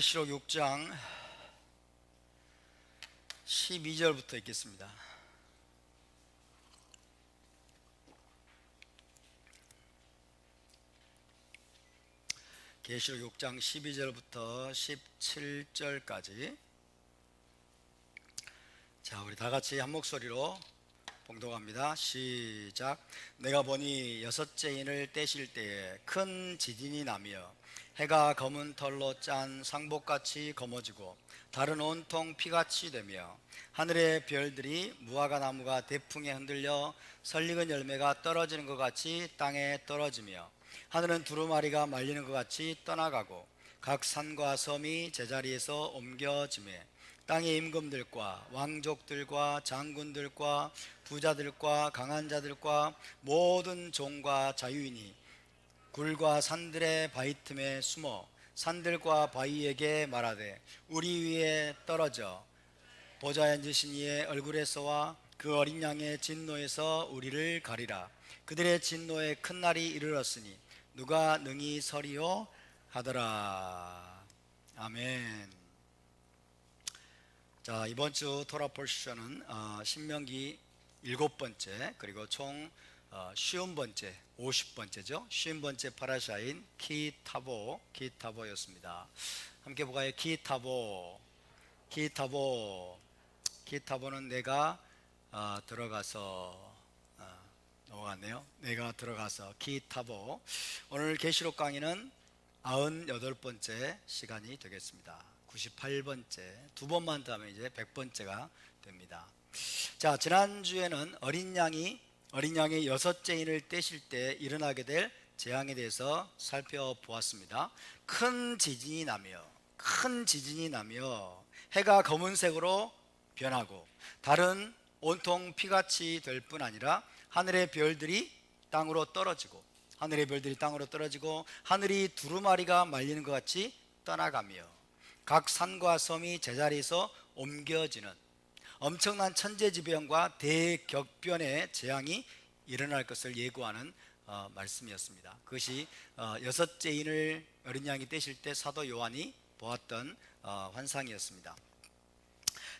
계시록 6장 12절부터 읽겠습니다. 계시록 6장 12절부터 17절까지. 자, 우리 다 같이 한 목소리로 봉독합니다. 시작. 내가 보니 여섯째 인을 떼실 때에 큰 지진이 나며 해가 검은 털로 짠 상복같이 검어지고 달은 온통 피같이 되며 하늘의 별들이 무화과 나무가 대풍에 흔들려 설익은 열매가 떨어지는 것 같이 땅에 떨어지며 하늘은 두루마리가 말리는 것 같이 떠나가고 각 산과 섬이 제자리에서 옮겨지매 땅의 임금들과 왕족들과 장군들과 부자들과 강한 자들과 모든 종과 자유인이 굴과 산들의 바위 틈에 숨어 산들과 바위에게 말하되 우리 위에 떨어져 보좌에 앉으신 이의 얼굴에서와 그 어린 양의 진노에서 우리를 가리라. 그들의 진노의 큰 날이 이르렀으니 누가 능히 서리요 하더라. 아멘. 자, 이번 주 토라 포지션은 신명기 7번째 그리고 총 50번째 50번째죠 50번째 파라샤인 키타보였습니다. 함께 보가요. 키타보는 내가 들어가서 넘어갔네요. 내가 들어가서 키타보. 오늘 계시록 강의는 98번째 시간이 되겠습니다. 98번째, 두 번만 더 하면 이제 100번째가 됩니다. 자, 지난주에는 어린 양의 여섯째 인을 떼실 때 일어나게 될 재앙에 대해서 살펴보았습니다. 큰 지진이 나며 해가 검은색으로 변하고 달은 온통 피같이 될 뿐 아니라 하늘의 별들이 땅으로 떨어지고 하늘이 두루마리가 말리는 것 같이 떠나가며 각 산과 섬이 제자리에서 옮겨지는 엄청난 천재지변과 대격변의 재앙이 일어날 것을 예고하는 말씀이었습니다. 그것이 여섯째 인을 어린 양이 떼실 때 사도 요한이 보았던 환상이었습니다.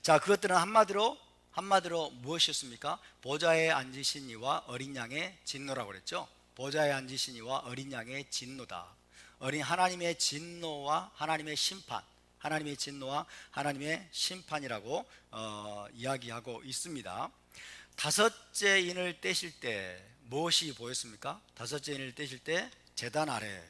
자, 그것들은 한마디로 무엇이었습니까? 보좌에 앉으신 이와 어린 양의 진노라고 그랬죠. 보좌에 앉으신 이와 어린 양의 진노다. 하나님의 진노와 하나님의 심판이라고 이야기하고 있습니다. 다섯째 인을 떼실 때 무엇이 보였습니까? 다섯째 인을 떼실 때 제단 아래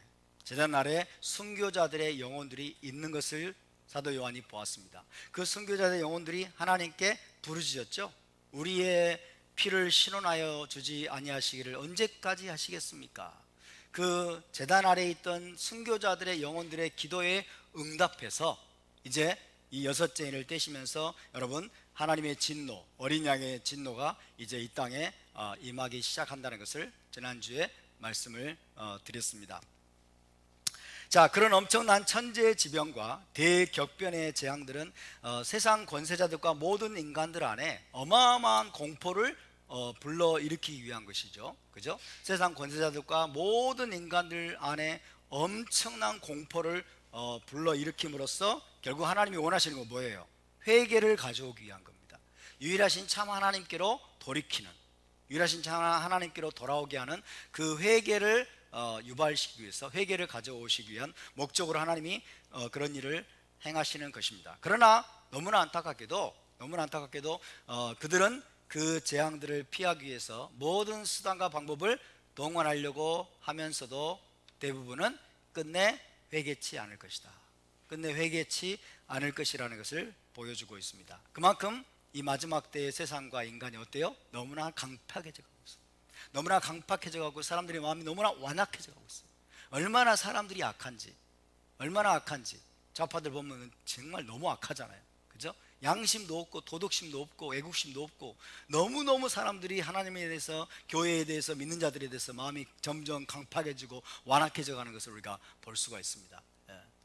순교자들의 영혼들이 있는 것을 사도 요한이 보았습니다. 그 순교자들의 영혼들이 하나님께 부르짖었죠. 우리의 피를 신원하여 주지 아니하시기를 언제까지 하시겠습니까? 그 제단 아래에 있던 순교자들의 영혼들의 기도에 응답해서 이제 이 여섯째 인을 떼시면서 여러분 하나님의 진노, 어린 양의 진노가 이제 이 땅에 임하기 시작한다는 것을 지난주에 말씀을 드렸습니다. 자, 그런 엄청난 천재지변과 대격변의 재앙들은 세상 권세자들과 모든 인간들 안에 어마어마한 공포를 불러일으키기 위한 것이죠. 그죠? 세상 권세자들과 모든 인간들 안에 엄청난 공포를 불러일으킴으로써 결국 하나님이 원하시는 건 뭐예요? 회개를 가져오기 위한 겁니다. 유일하신 참 하나님께로 돌아오게 하는 그 회개를 유발시키기 위해서, 회개를 가져오시기 위한 목적으로 하나님이 그런 일을 행하시는 것입니다. 그러나 너무나 안타깝게도 그들은 그 재앙들을 피하기 위해서 모든 수단과 방법을 동원하려고 하면서도 대부분은 끝내 회개치 않을 것이라는 것을 보여주고 있습니다. 그만큼 이 마지막 때의 세상과 인간이 어때요? 너무나 강팍해져 가고 사람들의 마음이 너무나 완악해져 가고 있어요. 얼마나 사람들이 악한지 좌파들 보면 정말 너무 악하잖아요. 그죠? 양심도 없고 도덕심도 없고 애국심도 없고 너무너무 사람들이 하나님에 대해서, 교회에 대해서, 믿는 자들에 대해서 마음이 점점 강팍해지고 완악해져 가는 것을 우리가 볼 수가 있습니다.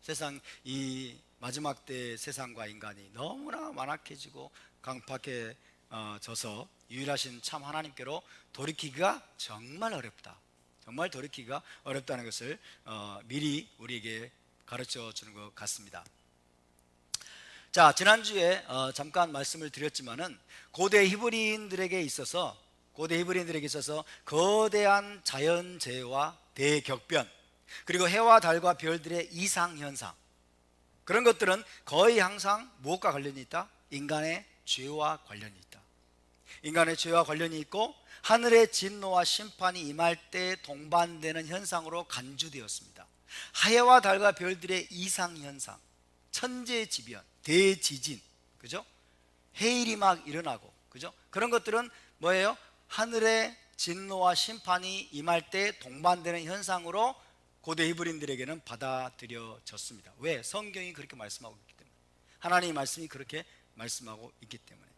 세상, 이 마지막 때의 세상과 인간이 너무나 완악해지고 강팍해져서 유일하신 참 하나님께로 돌이키기가 정말 어렵다는 것을 미리 우리에게 가르쳐 주는 것 같습니다. 자, 지난주에 잠깐 말씀을 드렸지만은 고대 히브리인들에게 있어서 거대한 자연재해와 대격변, 그리고 해와 달과 별들의 이상현상, 그런 것들은 거의 항상 무엇과 관련이 있다? 인간의 죄와 관련이 있다. 인간의 죄와 관련이 있고 하늘의 진노와 심판이 임할 때 동반되는 현상으로 간주되었습니다. 해와 달과 별들의 이상현상, 천재지변, 대지진, 그죠? 해일이 막 일어나고, 그죠? 그런 것들은 뭐예요? 하늘의 진노와 심판이 임할 때 동반되는 현상으로 고대 히브리인들에게는 받아들여졌습니다. 왜? 성경이 그렇게 말씀하고 있기 때문에, 하나님의 말씀이 그렇게 말씀하고 있기 때문에.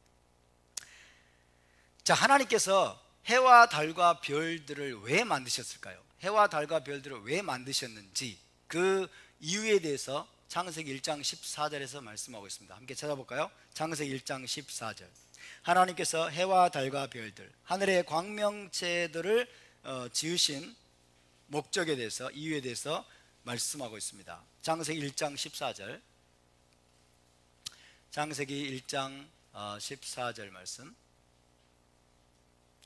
자, 하나님께서 해와 달과 별들을 왜 만드셨을까요? 해와 달과 별들을 왜 만드셨는지 그 이유에 대해서 창세기 1장 14절에서 말씀하고 있습니다. 함께 찾아볼까요? 창세기 1장 14절. 하나님께서 해와 달과 별들, 하늘의 광명체들을 지으신 목적에 대해서, 이유에 대해서 말씀하고 있습니다. 창세기 1장 14절. 창세기 1장 14절 말씀.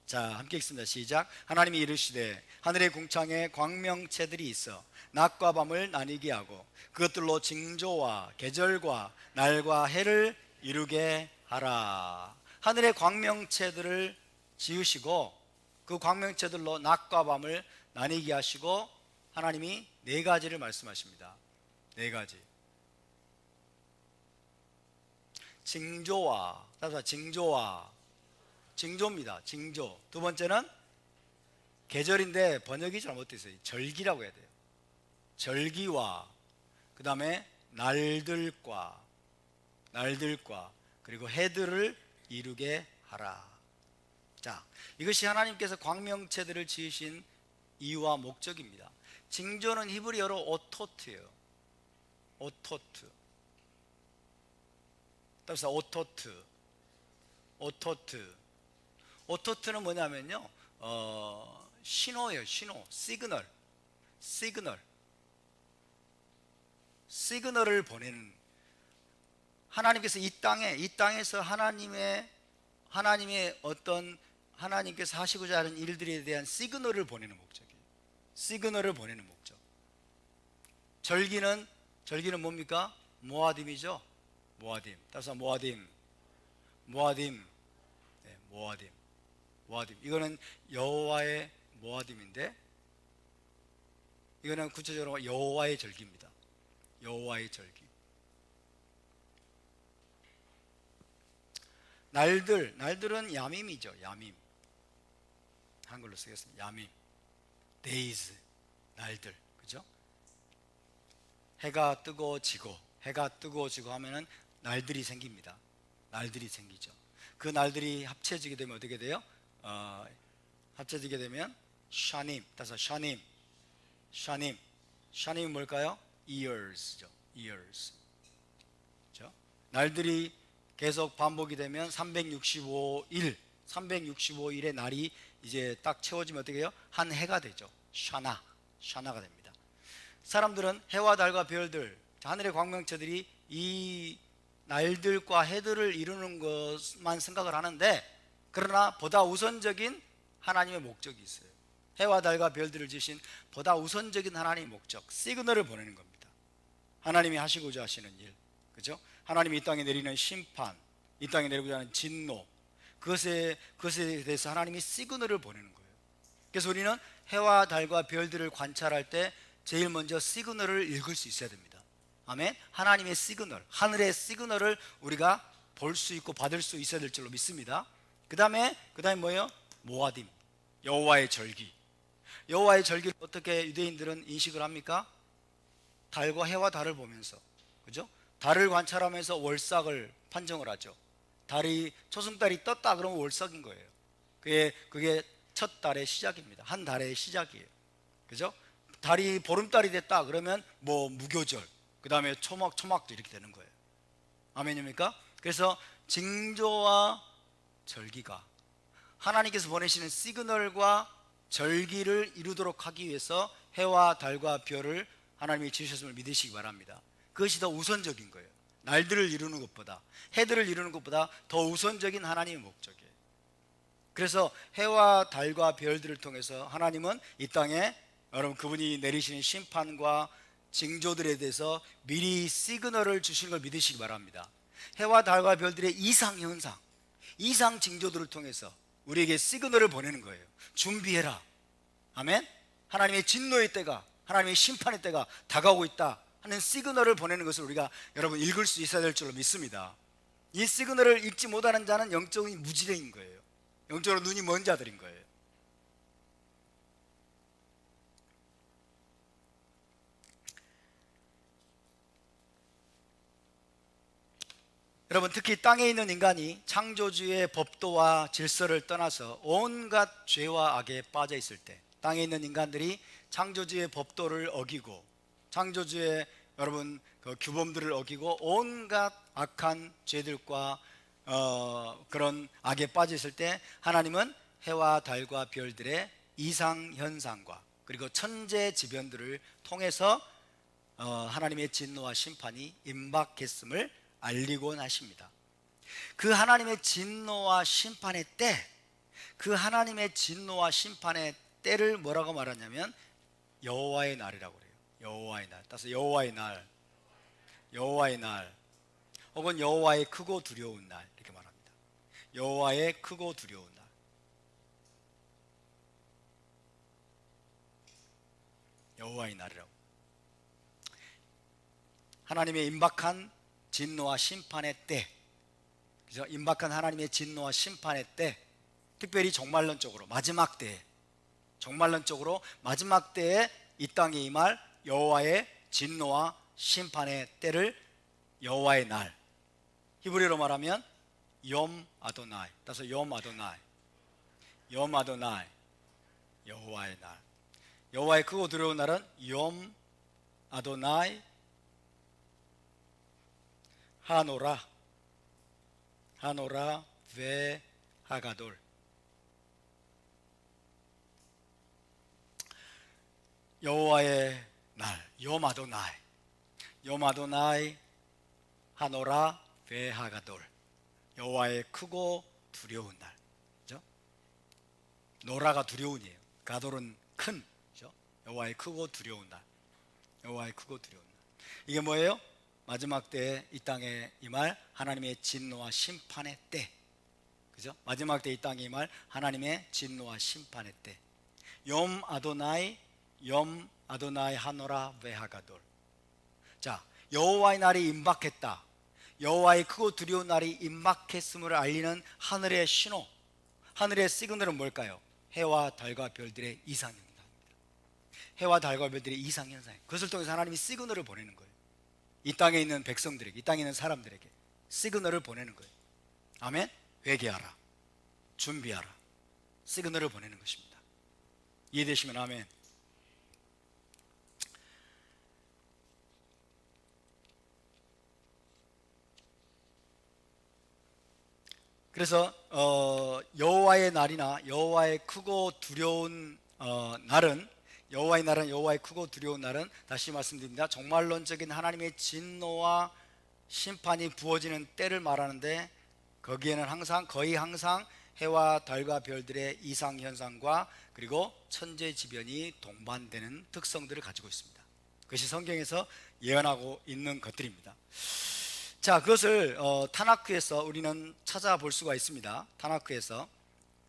자, 함께 읽습니다. 시작. 하나님이 이르시되 하늘의 궁창에 광명체들이 있어 낮과 밤을 나뉘게 하고 그것들로 징조와 계절과 날과 해를 이루게 하라. 하늘의 광명체들을 지으시고 그 광명체들로 낮과 밤을 나뉘게 하시고 하나님이 네 가지를 말씀하십니다. 네 가지. 징조입니다. 징조. 두 번째는 계절인데 번역이 잘못되어 있어요. 절기라고 해야 돼요. 절기와 그 다음에 날들과 그리고 해들을 이루게 하라. 자, 이것이 하나님께서 광명체들을 지으신 이유와 목적입니다. 징조는 히브리어로 오토트예요. 따라서 오토트는 뭐냐면요, 신호예요. 신호, 시그널을 보내는, 하나님께서 이 땅에서 하나님의 어떤 하나님께서 하시고자 하는 일들에 대한 시그널을 보내는 목적이에요. 시그널을 보내는 목적. 절기는 뭡니까? 모아딤이죠. 모아딤. 따라서 모아딤. 이거는 여호와의 모아딤인데, 이거는 구체적으로 여호와의 절기입니다. 여호와의 절기. 날들은 야밈이죠. 야밈. 한글로 쓰겠습니다. 야밈. days, 날들. 그죠? 해가 뜨고 지고 하면은 날들이 생깁니다. 날들이 생기죠. 그 날들이 합쳐지게 되면 어떻게 돼요? 합쳐지게 되면 샤님. 따라서 샤님이 뭘까요? years죠. 그렇죠? 날들이 계속 반복이 되면 365일의 날이 이제 딱 채워지면 어떻게 해요? 한 해가 되죠. 샤나가 됩니다. 사람들은 해와 달과 별들, 하늘의 광명체들이 이 날들과 해들을 이루는 것만 생각을 하는데, 그러나 보다 우선적인 하나님의 목적이 있어요. 해와 달과 별들을 지으신 보다 우선적인 하나님의 목적, 시그널을 보내는 겁니다. 하나님이 하시고자 하시는 일, 그죠? 하나님이 이 땅에 내리는 심판, 이 땅에 내리고자 하는 진노, 그것에 대해서 하나님이 시그널을 보내는 거예요. 그래서 우리는 해와 달과 별들을 관찰할 때 제일 먼저 시그널을 읽을 수 있어야 됩니다. 아멘. 하나님의 시그널, 하늘의 시그널을 우리가 볼 수 있고 받을 수 있어야 될 줄로 믿습니다. 그 다음에 뭐예요? 모아딤, 여호와의 절기. 여호와의 절기를 어떻게 유대인들은 인식을 합니까? 달과 해와 달을 보면서, 그죠? 달을 관찰하면서 월삭을 판정을 하죠. 초승달이 떴다 그러면 월삭인 거예요. 그게 첫 달의 시작입니다. 한 달의 시작이에요. 그죠? 달이 보름달이 됐다 그러면 뭐 무교절, 그 다음에 초막도 이렇게 되는 거예요. 아멘입니까? 그래서 징조와 절기가 하나님께서 보내시는 시그널과 절기를 이루도록 하기 위해서 해와 달과 별을 하나님이 지으셨음을 믿으시기 바랍니다. 그것이 더 우선적인 거예요. 날들을 이루는 것보다, 해들을 이루는 것보다 더 우선적인 하나님의 목적이에요. 그래서 해와 달과 별들을 통해서 하나님은 이 땅에 여러분 그분이 내리시는 심판과 징조들에 대해서 미리 시그널을 주시는 걸 믿으시기 바랍니다. 해와 달과 별들의 이상현상, 이상 징조들을 통해서 우리에게 시그널을 보내는 거예요. 준비해라. 아멘. 하나님의 진노의 때가, 하나님의 심판의 때가 다가오고 있다 하는 시그널을 보내는 것을 우리가 여러분 읽을 수 있어야 될 줄로 믿습니다. 이 시그널을 읽지 못하는 자는 영적인 무지랭인 거예요. 영적으로 눈이 먼 자들인 거예요. 여러분, 특히 땅에 있는 인간이 창조주의 법도와 질서를 떠나서 온갖 죄와 악에 빠져 있을 때, 땅에 있는 인간들이 창조주의 법도를 어기고 창조주의 여러분 그 규범들을 어기고 온갖 악한 죄들과 그런 악에 빠져 있을 때, 하나님은 해와 달과 별들의 이상 현상과 그리고 천재지변들을 통해서 하나님의 진노와 심판이 임박했음을 알리곤 하십니다. 그 하나님의 진노와 심판의 때, 그 하나님의 진노와 심판의 때를 뭐라고 말하냐면 여호와의 날이라고 그래요. 여호와의 날. 따라서 여호와의 날, 여호와의 날, 혹은 여호와의 크고 두려운 날 이렇게 말합니다. 여호와의 크고 두려운 날. 여호와의 날이라고. 하나님의 임박한 진노와 심판의 때, 그죠? 임박한 하나님의 진노와 심판의 때, 특별히 종말론적으로 마지막 때에, 종말론적으로 마지막 때에 이 땅에 임할 여호와의 진노와 심판의 때를 여호와의 날, 히브리어로 말하면 욤 아도나이. 따라서 욤 아도나이, 욤 아도나이, 여호와의 날. 여호와의 크고 두려운 날은 욤 아도나이 하노라, 하노라 베 하가돌. 여호와의 날, 욤 아도나이, 욤 아도나이 하노라 베 하가돌. 여호와의 크고 두려운 날. 그죠? 노라가 두려운이에요. 가돌은 큰. 그죠? 여호와의 크고 두려운 날. 여호와의 크고 두려운 날. 이게 뭐예요? 마지막 때에 이 땅에 임할 하나님의 진노와 심판의 때. 그죠? 마지막 때 이 땅에 임할 하나님의 진노와 심판의 때. 욤 아도나이, 욤 아도나이 하노라 베하가돌. 자, 여호와의 날이 임박했다. 여호와의 크고 두려운 날이 임박했음을 알리는 하늘의 신호, 하늘의 시그널은 뭘까요? 해와 달과 별들의 이상현상입니다. 해와 달과 별들의 이상현상. 그것을 통해서 하나님이 시그널을 보내는 거예요. 이 땅에 있는 백성들에게, 이 땅에 있는 사람들에게 시그널을 보내는 거예요. 아멘. 회개하라, 준비하라, 시그널을 보내는 것입니다. 이해되시면 아멘. 그래서 여호와의 날이나 여호와의 크고 두려운 날은, 여호와의 날은, 여호와의 크고 두려운 날은, 다시 말씀드립니다, 종말론적인 하나님의 진노와 심판이 부어지는 때를 말하는데, 거기에는 항상, 거의 항상 해와 달과 별들의 이상현상과 그리고 천재지변이 동반되는 특성들을 가지고 있습니다. 그것이 성경에서 예언하고 있는 것들입니다. 자, 그것을 타나크에서 우리는 찾아볼 수가 있습니다. 타나크에서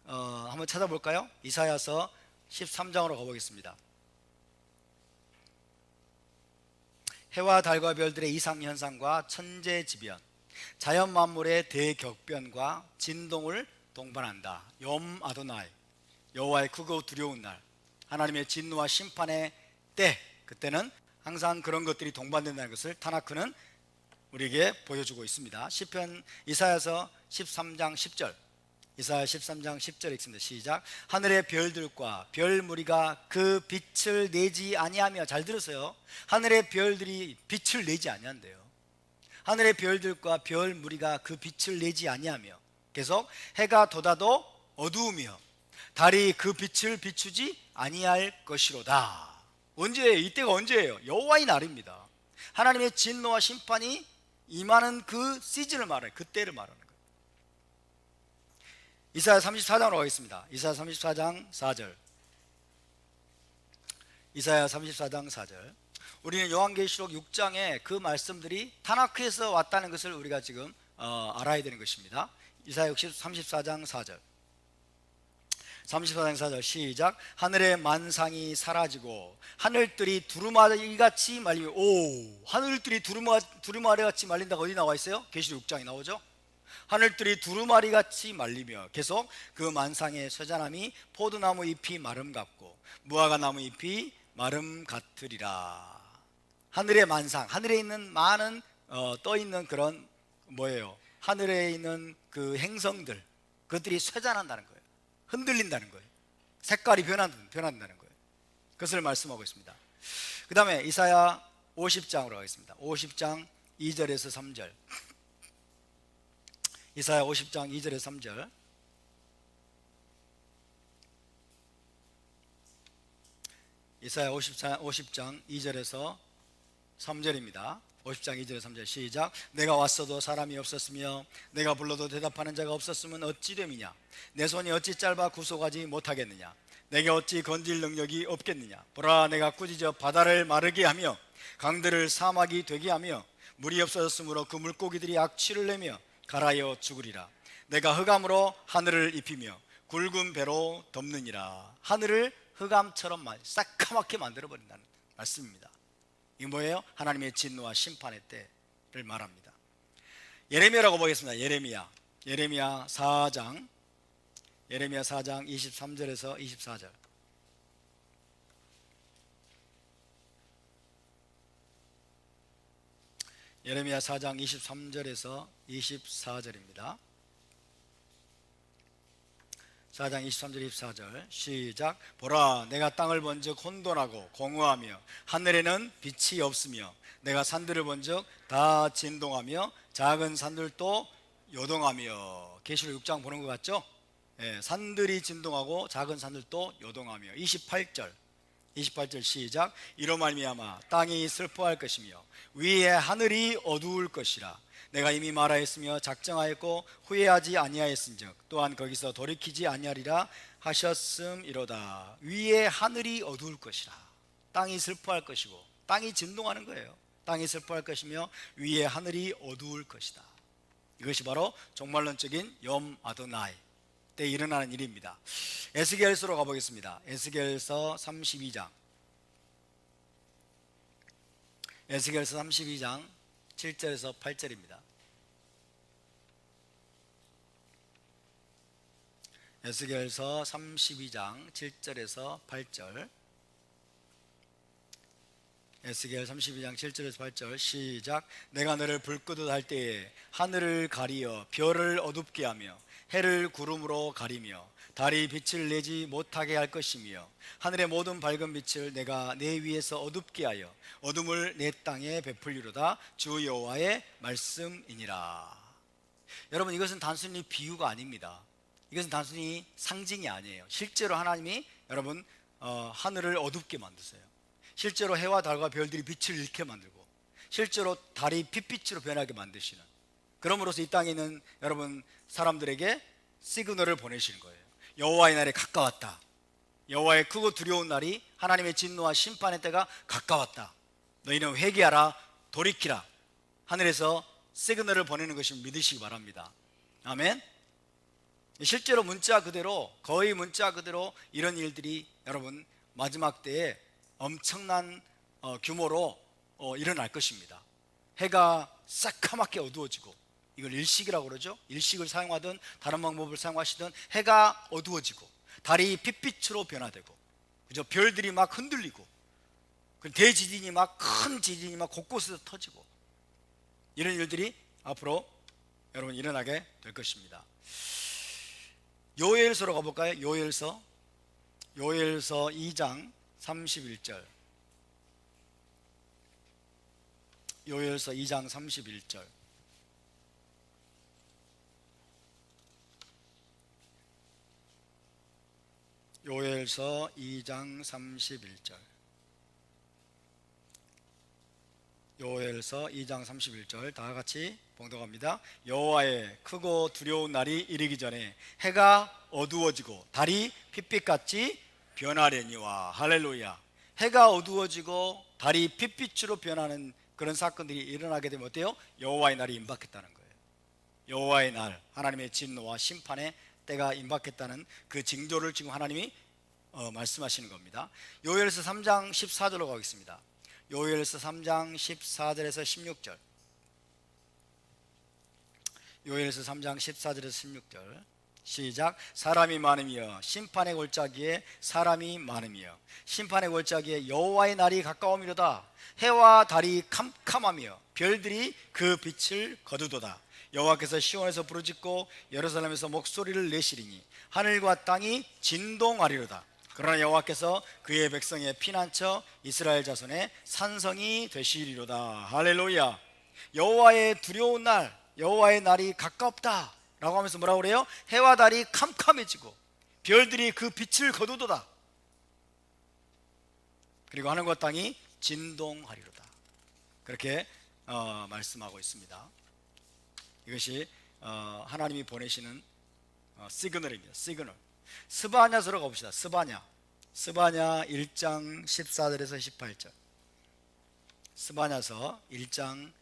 한번 찾아볼까요? 이사야서 13장으로 가보겠습니다. 해와 달과 별들의 이상현상과 천재지변, 자연 만물의 대격변과 진동을 동반한다. 욤 아도나이, 여호와의 크고 두려운 날, 하나님의 진노와 심판의 때, 그때는 항상 그런 것들이 동반된다는 것을 타나크는 우리에게 보여주고 있습니다. 시편 이사야서 13장 10절, 이사야 13장 10절 읽습니다. 시작. 하늘의 별들과 별 무리가 그 빛을 내지 아니하며, 잘 들으세요. 하늘의 별들이 빛을 내지 아니한대요. 하늘의 별들과 별 무리가 그 빛을 내지 아니하며, 계속 해가 돋아도 어두우며 달이 그 빛을 비추지 아니할 것이로다. 언제예요? 이때가 언제예요? 여호와의 날입니다. 하나님의 진노와 심판이 임하는 그 시즌을 말해요. 그때를 말하는 거예요. 이사야 34장으로 가겠습니다. 이사야 34장 4절. 이사야 34장 4절. 우리는 요한계시록 6장에 그 말씀들이 타나크에서 왔다는 것을 우리가 지금 알아야 되는 것입니다. 이사야 34장 4절. 34장 4절 시작. 하늘의 만상이 사라지고 하늘들이 두루마리같이 말리며. 오, 하늘들이 두루마리같이 말린다가 어디 나와 있어요? 계시록 6장에 나오죠. 하늘들이 두루마리같이 말리며. 계속 그 만상의 쇠잔함이 포도나무 잎이 마름 같고 무화과 나무 잎이 마름 같으리라. 하늘의 만상, 하늘에 있는 많은 떠 있는 그런 뭐예요? 하늘에 있는 그 행성들, 그것들이 쇠잔한다는 거예요. 흔들린다는 거예요. 색깔이 변한다는 거예요. 그것을 말씀하고 있습니다. 그 다음에 이사야 50장으로 가겠습니다. 50장 2절에서 3절. 이사야 50장 2절에서 3절. 이사야 50장 2절에서 3절입니다. 50장 2절에서 3절 시작. 내가 왔어도 사람이 없었으며 내가 불러도 대답하는 자가 없었으면 어찌 됨이냐. 내 손이 어찌 짧아 구속하지 못하겠느냐. 내게 어찌 건질 능력이 없겠느냐. 보라, 내가 꾸짖어 바다를 마르게 하며 강들을 사막이 되게 하며 물이 없어졌으므로 그 물고기들이 악취를 내며 갈아여 죽으리라. 내가 흑암으로 하늘을 입히며 굵은 배로 덮느니라. 하늘을 흑암처럼 새까맣게 만들어버린다는 말씀입니다. 이게 뭐예요? 하나님의 진노와 심판의 때를 말합니다. 예레미야라고 보겠습니다. 예레미야 4장 23절에서 24절. 예레미야 4장 23절에서 24절입니다. 4장 23절 24절 시작. 보라, 내가 땅을 본즉 혼돈하고 공허하며 하늘에는 빛이 없으며 내가 산들을 본즉 다 진동하며 작은 산들도 요동하며. 계시록 6장 보는 것 같죠? 산들이 진동하고 작은 산들도 요동하며. 28절 시작. 이로 말미암아 땅이 슬퍼할 것이며 위에 하늘이 어두울 것이라. 내가 이미 말하였으며 작정하였고 후회하지 아니하였은즉 또한 거기서 돌이키지 아니하리라 하셨음이로다. 위에 하늘이 어두울 것이라. 땅이 슬퍼할 것이고 땅이 진동하는 거예요. 땅이 슬퍼할 것이며 위에 하늘이 어두울 것이다. 이것이 바로 종말론적인 염 아도나이 때 일어나는 일입니다. 에스겔서로 가보겠습니다. 에스겔서 32장 7절에서 8절입니다. 에스겔서 32장 7절에서 8절. 에스겔 32장 7절에서 8절 시작. 내가 너를 불끄듯 할 때에 하늘을 가리어 별을 어둡게 하며 해를 구름으로 가리며 달이 빛을 내지 못하게 할 것이며 하늘의 모든 밝은 빛을 내가 내 위에서 어둡게 하여 어둠을 내 땅에 베풀리로다. 주 여호와의 말씀이니라. 여러분, 이것은 단순히 비유가 아닙니다. 이것은 단순히 상징이 아니에요. 실제로 하나님이 여러분 하늘을 어둡게 만드세요. 실제로 해와 달과 별들이 빛을 잃게 만들고 실제로 달이 핏빛으로 변하게 만드시는, 그러므로서 이 땅에 있는 여러분 사람들에게 시그널을 보내시는 거예요. 여호와의 날이 가까웠다. 여호와의 크고 두려운 날이, 하나님의 진노와 심판의 때가 가까웠다. 너희는 회개하라, 돌이키라. 하늘에서 시그널을 보내는 것을 믿으시기 바랍니다. 아멘. 실제로 문자 그대로, 거의 문자 그대로 이런 일들이 여러분 마지막 때에 엄청난 규모로 일어날 것입니다. 해가 새카맣게 어두워지고, 이걸 일식이라고 그러죠. 일식을 사용하든 다른 방법을 사용하시든 해가 어두워지고 달이 핏빛으로 변화되고, 그죠? 별들이 막 흔들리고, 대지진이 막, 큰 지진이 막 곳곳에서 터지고, 이런 일들이 앞으로 여러분 일어나게 될 것입니다. 요엘서로 가볼까요? 요엘서 2장 31절. 요엘서 2장 31절. 요엘서 2장 31절. 요엘서 2장 31절 다 같이 봉독합니다. 여호와의 크고 두려운 날이 이르기 전에 해가 어두워지고 달이 핏빛같이 변하려니와. 할렐루야. 해가 어두워지고 달이 핏빛으로 변하는 그런 사건들이 일어나게 되면 어때요? 여호와의 날이 임박했다는 거예요. 여호와의 날, 하나님의 진노와 심판의 때가 임박했다는 그 징조를 지금 하나님이 말씀하시는 겁니다. 요엘서 3장 14절로 가겠습니다. 요엘서 3장 14절에서 16절. 요엘서 3장 14절에서 16절 시작. 사람이 많으며 심판의 골짜기에 사람이 많으며 심판의 골짜기에 여호와의 날이 가까우미로다. 해와 달이 캄캄하며 별들이 그 빛을 거두도다. 여호와께서 시온에서 부르짖고 예루살렘에서 목소리를 내시리니 하늘과 땅이 진동하리로다. 그러나 여호와께서 그의 백성의 피난처 이스라엘 자손의 산성이 되시리로다. 할렐루야. 여호와의 두려운 날, 여호와의 날이 가깝다 라고 하면서 뭐라고 그래요? 해와 달이 캄캄해지고 별들이 그 빛을 거두도다. 그리고 하늘과 땅이 진동하리로다. 그렇게 말씀하고 있습니다. 이것이 하나님이 보내시는 시그널입니다. 시그널. 스바냐서로 가봅시다. 스바냐 1장 14절에서 18절. 스바냐서 1장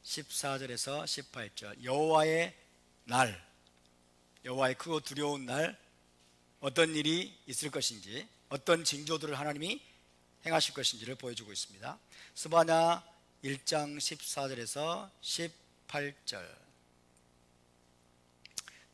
14절에서 18절. 여호와의 날, 여호와의 크고 두려운 날, 어떤 일이 있을 것인지, 어떤 징조들을 하나님이 행하실 것인지를 보여주고 있습니다. 스바냐 1장 14절에서 18절.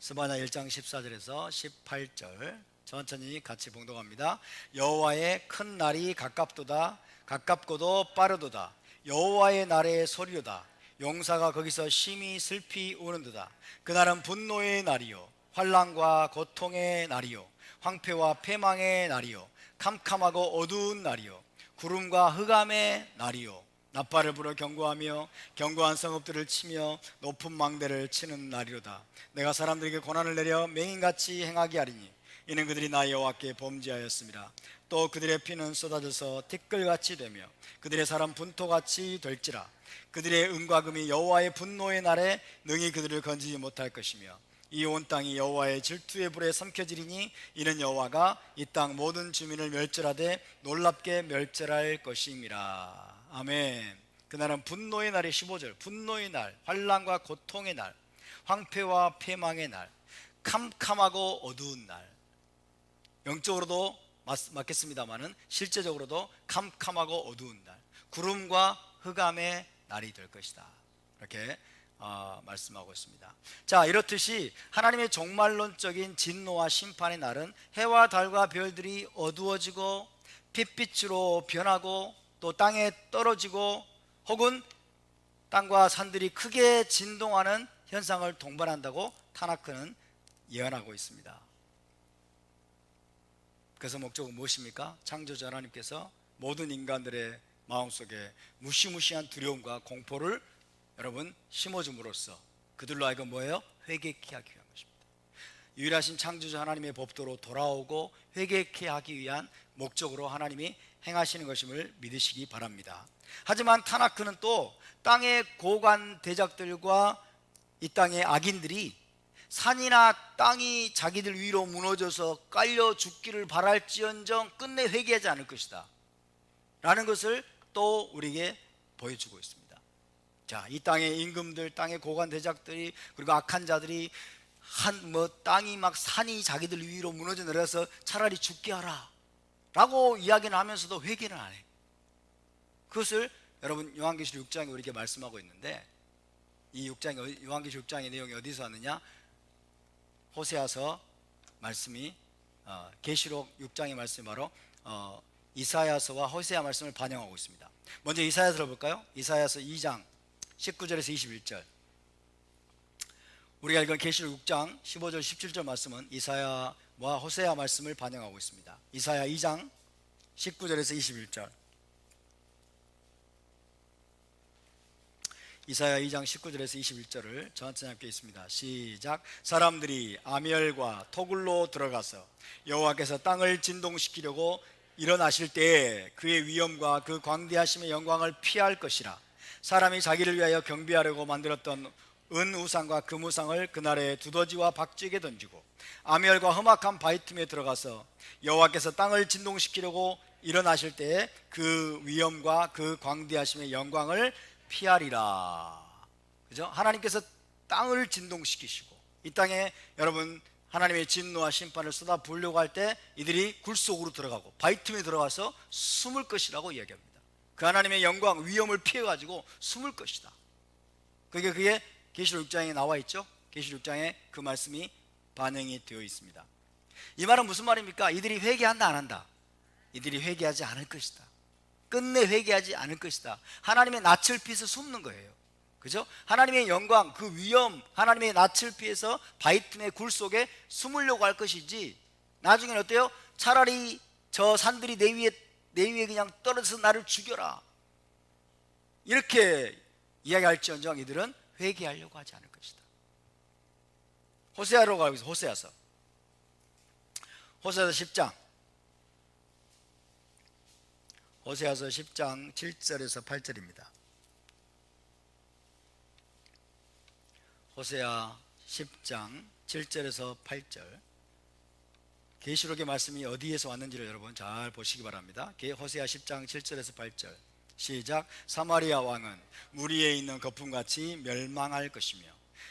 스바냐 1장 14절에서 18절 천천히 같이 봉독합니다. 여호와의 큰 날이 가깝도다. 가깝고도 빠르도다. 여호와의 날의 소리로다. 용사가 거기서 심히 슬피 우는도다. 그날은 분노의 날이요 환난과 고통의 날이요 황폐와 패망의 날이요 캄캄하고 어두운 날이요 구름과 흑암의 날이요 나팔을 불어 경고하며 견고한 성읍들을 치며 높은 망대를 치는 날이로다. 내가 사람들에게 고난을 내려 맹인같이 행하게 하리니 이는 그들이 나 여호와께 범죄하였습니다. 또 그들의 피는 쏟아져서 티끌같이 되며 그들의 살은 분토같이 될지라. 그들의 은과 금이 여호와의 분노의 날에 능히 그들을 건지지 못할 것이며 이 온 땅이 여호와의 질투의 불에 삼켜지리니 이는 여호와가 이 땅 모든 주민을 멸절하되 놀랍게 멸절할 것임이라. 아멘. 그날은 분노의 날이 15절. 분노의 날, 환난과 고통의 날, 황폐와 패망의 날, 캄캄하고 어두운 날. 영적으로도 맞겠습니다만은 실제적으로도 캄캄하고 어두운 날, 구름과 흑암의 날이 될 것이다. 이렇게 말씀하고 있습니다. 자, 이렇듯이 하나님의 종말론적인 진노와 심판의 날은 해와 달과 별들이 어두워지고 핏빛으로 변하고 또 땅에 떨어지고 혹은 땅과 산들이 크게 진동하는 현상을 동반한다고 타나크는 예언하고 있습니다. 그래서 목적은 무엇입니까? 창조주 하나님께서 모든 인간들의 마음속에 무시무시한 두려움과 공포를 여러분 심어줌으로써 그들로 하여금 뭐예요? 회개케 하기 위한 것입니다. 유일하신 창조주 하나님의 법도로 돌아오고 회개케 하기 위한 목적으로 하나님이 행하시는 것임을 믿으시기 바랍니다. 하지만 타나크는 또 땅의 고관 대작들과 이 땅의 악인들이 산이나 땅이 자기들 위로 무너져서 깔려 죽기를 바랄지언정 끝내 회개하지 않을 것이다 라는 것을 또 우리에게 보여주고 있습니다. 자, 이 땅의 임금들, 땅의 고관 대작들이 그리고 악한 자들이 땅이 막 산이 자기들 위로 무너져 내려서 차라리 죽게 하라 라고 이야기는 하면서도 회개는 안 해. 그것을 여러분 요한계시록 6장에 우리에게 말씀하고 있는데, 이 6장, 요한계시록 6장의 내용이 어디서 왔느냐? 호세아서 말씀이 계시록 6장의 말씀이 바로 이사야서와 호세아 말씀을 반영하고 있습니다. 먼저 이사야서를 볼까요? 이사야서 2장 19절에서 21절. 우리가 읽은 계시록 6장 15절 17절 말씀은 이사야와 호세아 말씀을 반영하고 있습니다. 이사야 2장 19절에서 21절. 이사야 2장 19절에서 21절을 저한테 함께 있습니다. 시작. 사람들이 아멸과 토굴로 들어가서 여호와께서 땅을 진동시키려고 일어나실 때에 그의 위엄과 그 광대하심의 영광을 피할 것이라. 사람이 자기를 위하여 경비하려고 만들었던 은우상과 금우상을 그날에 두더지와 박쥐에게 던지고 아멸과 험악한 바위 틈에 들어가서 여호와께서 땅을 진동시키려고 일어나실 때에 그 위엄과 그 광대하심의 영광을 피하리라. 그죠? 하나님께서 땅을 진동시키시고 이 땅에 여러분 하나님의 진노와 심판을 쏟아 부으려고 할 때 이들이 굴 속으로 들어가고 바위 틈에 들어가서 숨을 것이라고 이야기합니다. 그 하나님의 영광, 위엄을 피해가지고 숨을 것이다. 그게 계시록 6장에 나와 있죠. 계시록 6장에 그 말씀이 반영이 되어 있습니다. 이 말은 무슨 말입니까? 이들이 회개한다 안 한다? 이들이 회개하지 않을 것이다. 끝내 회개하지 않을 것이다. 하나님의 낯을 피해서 숨는 거예요. 그죠? 하나님의 영광, 그 위엄, 하나님의 낯을 피해서 바위 틈의 굴 속에 숨으려고 할 것이지, 나중에는 어때요? 차라리 저 산들이 내 위에 그냥 떨어져서 나를 죽여라, 이렇게 이야기할지언정 이들은 회개하려고 하지 않을 것이다. 호세아로 가고 있어요. 호세아서 10장, 호세아서 10장 7절에서 8절입니다. 호세아 10장 7절에서 8절, 계시록의 말씀이 어디에서 왔는지를 여러분 잘 보시기 바랍니다. 호세아 10장 7절에서 8절 시작. 사마리아 왕은 무리에 있는 거품같이 멸망할 것이며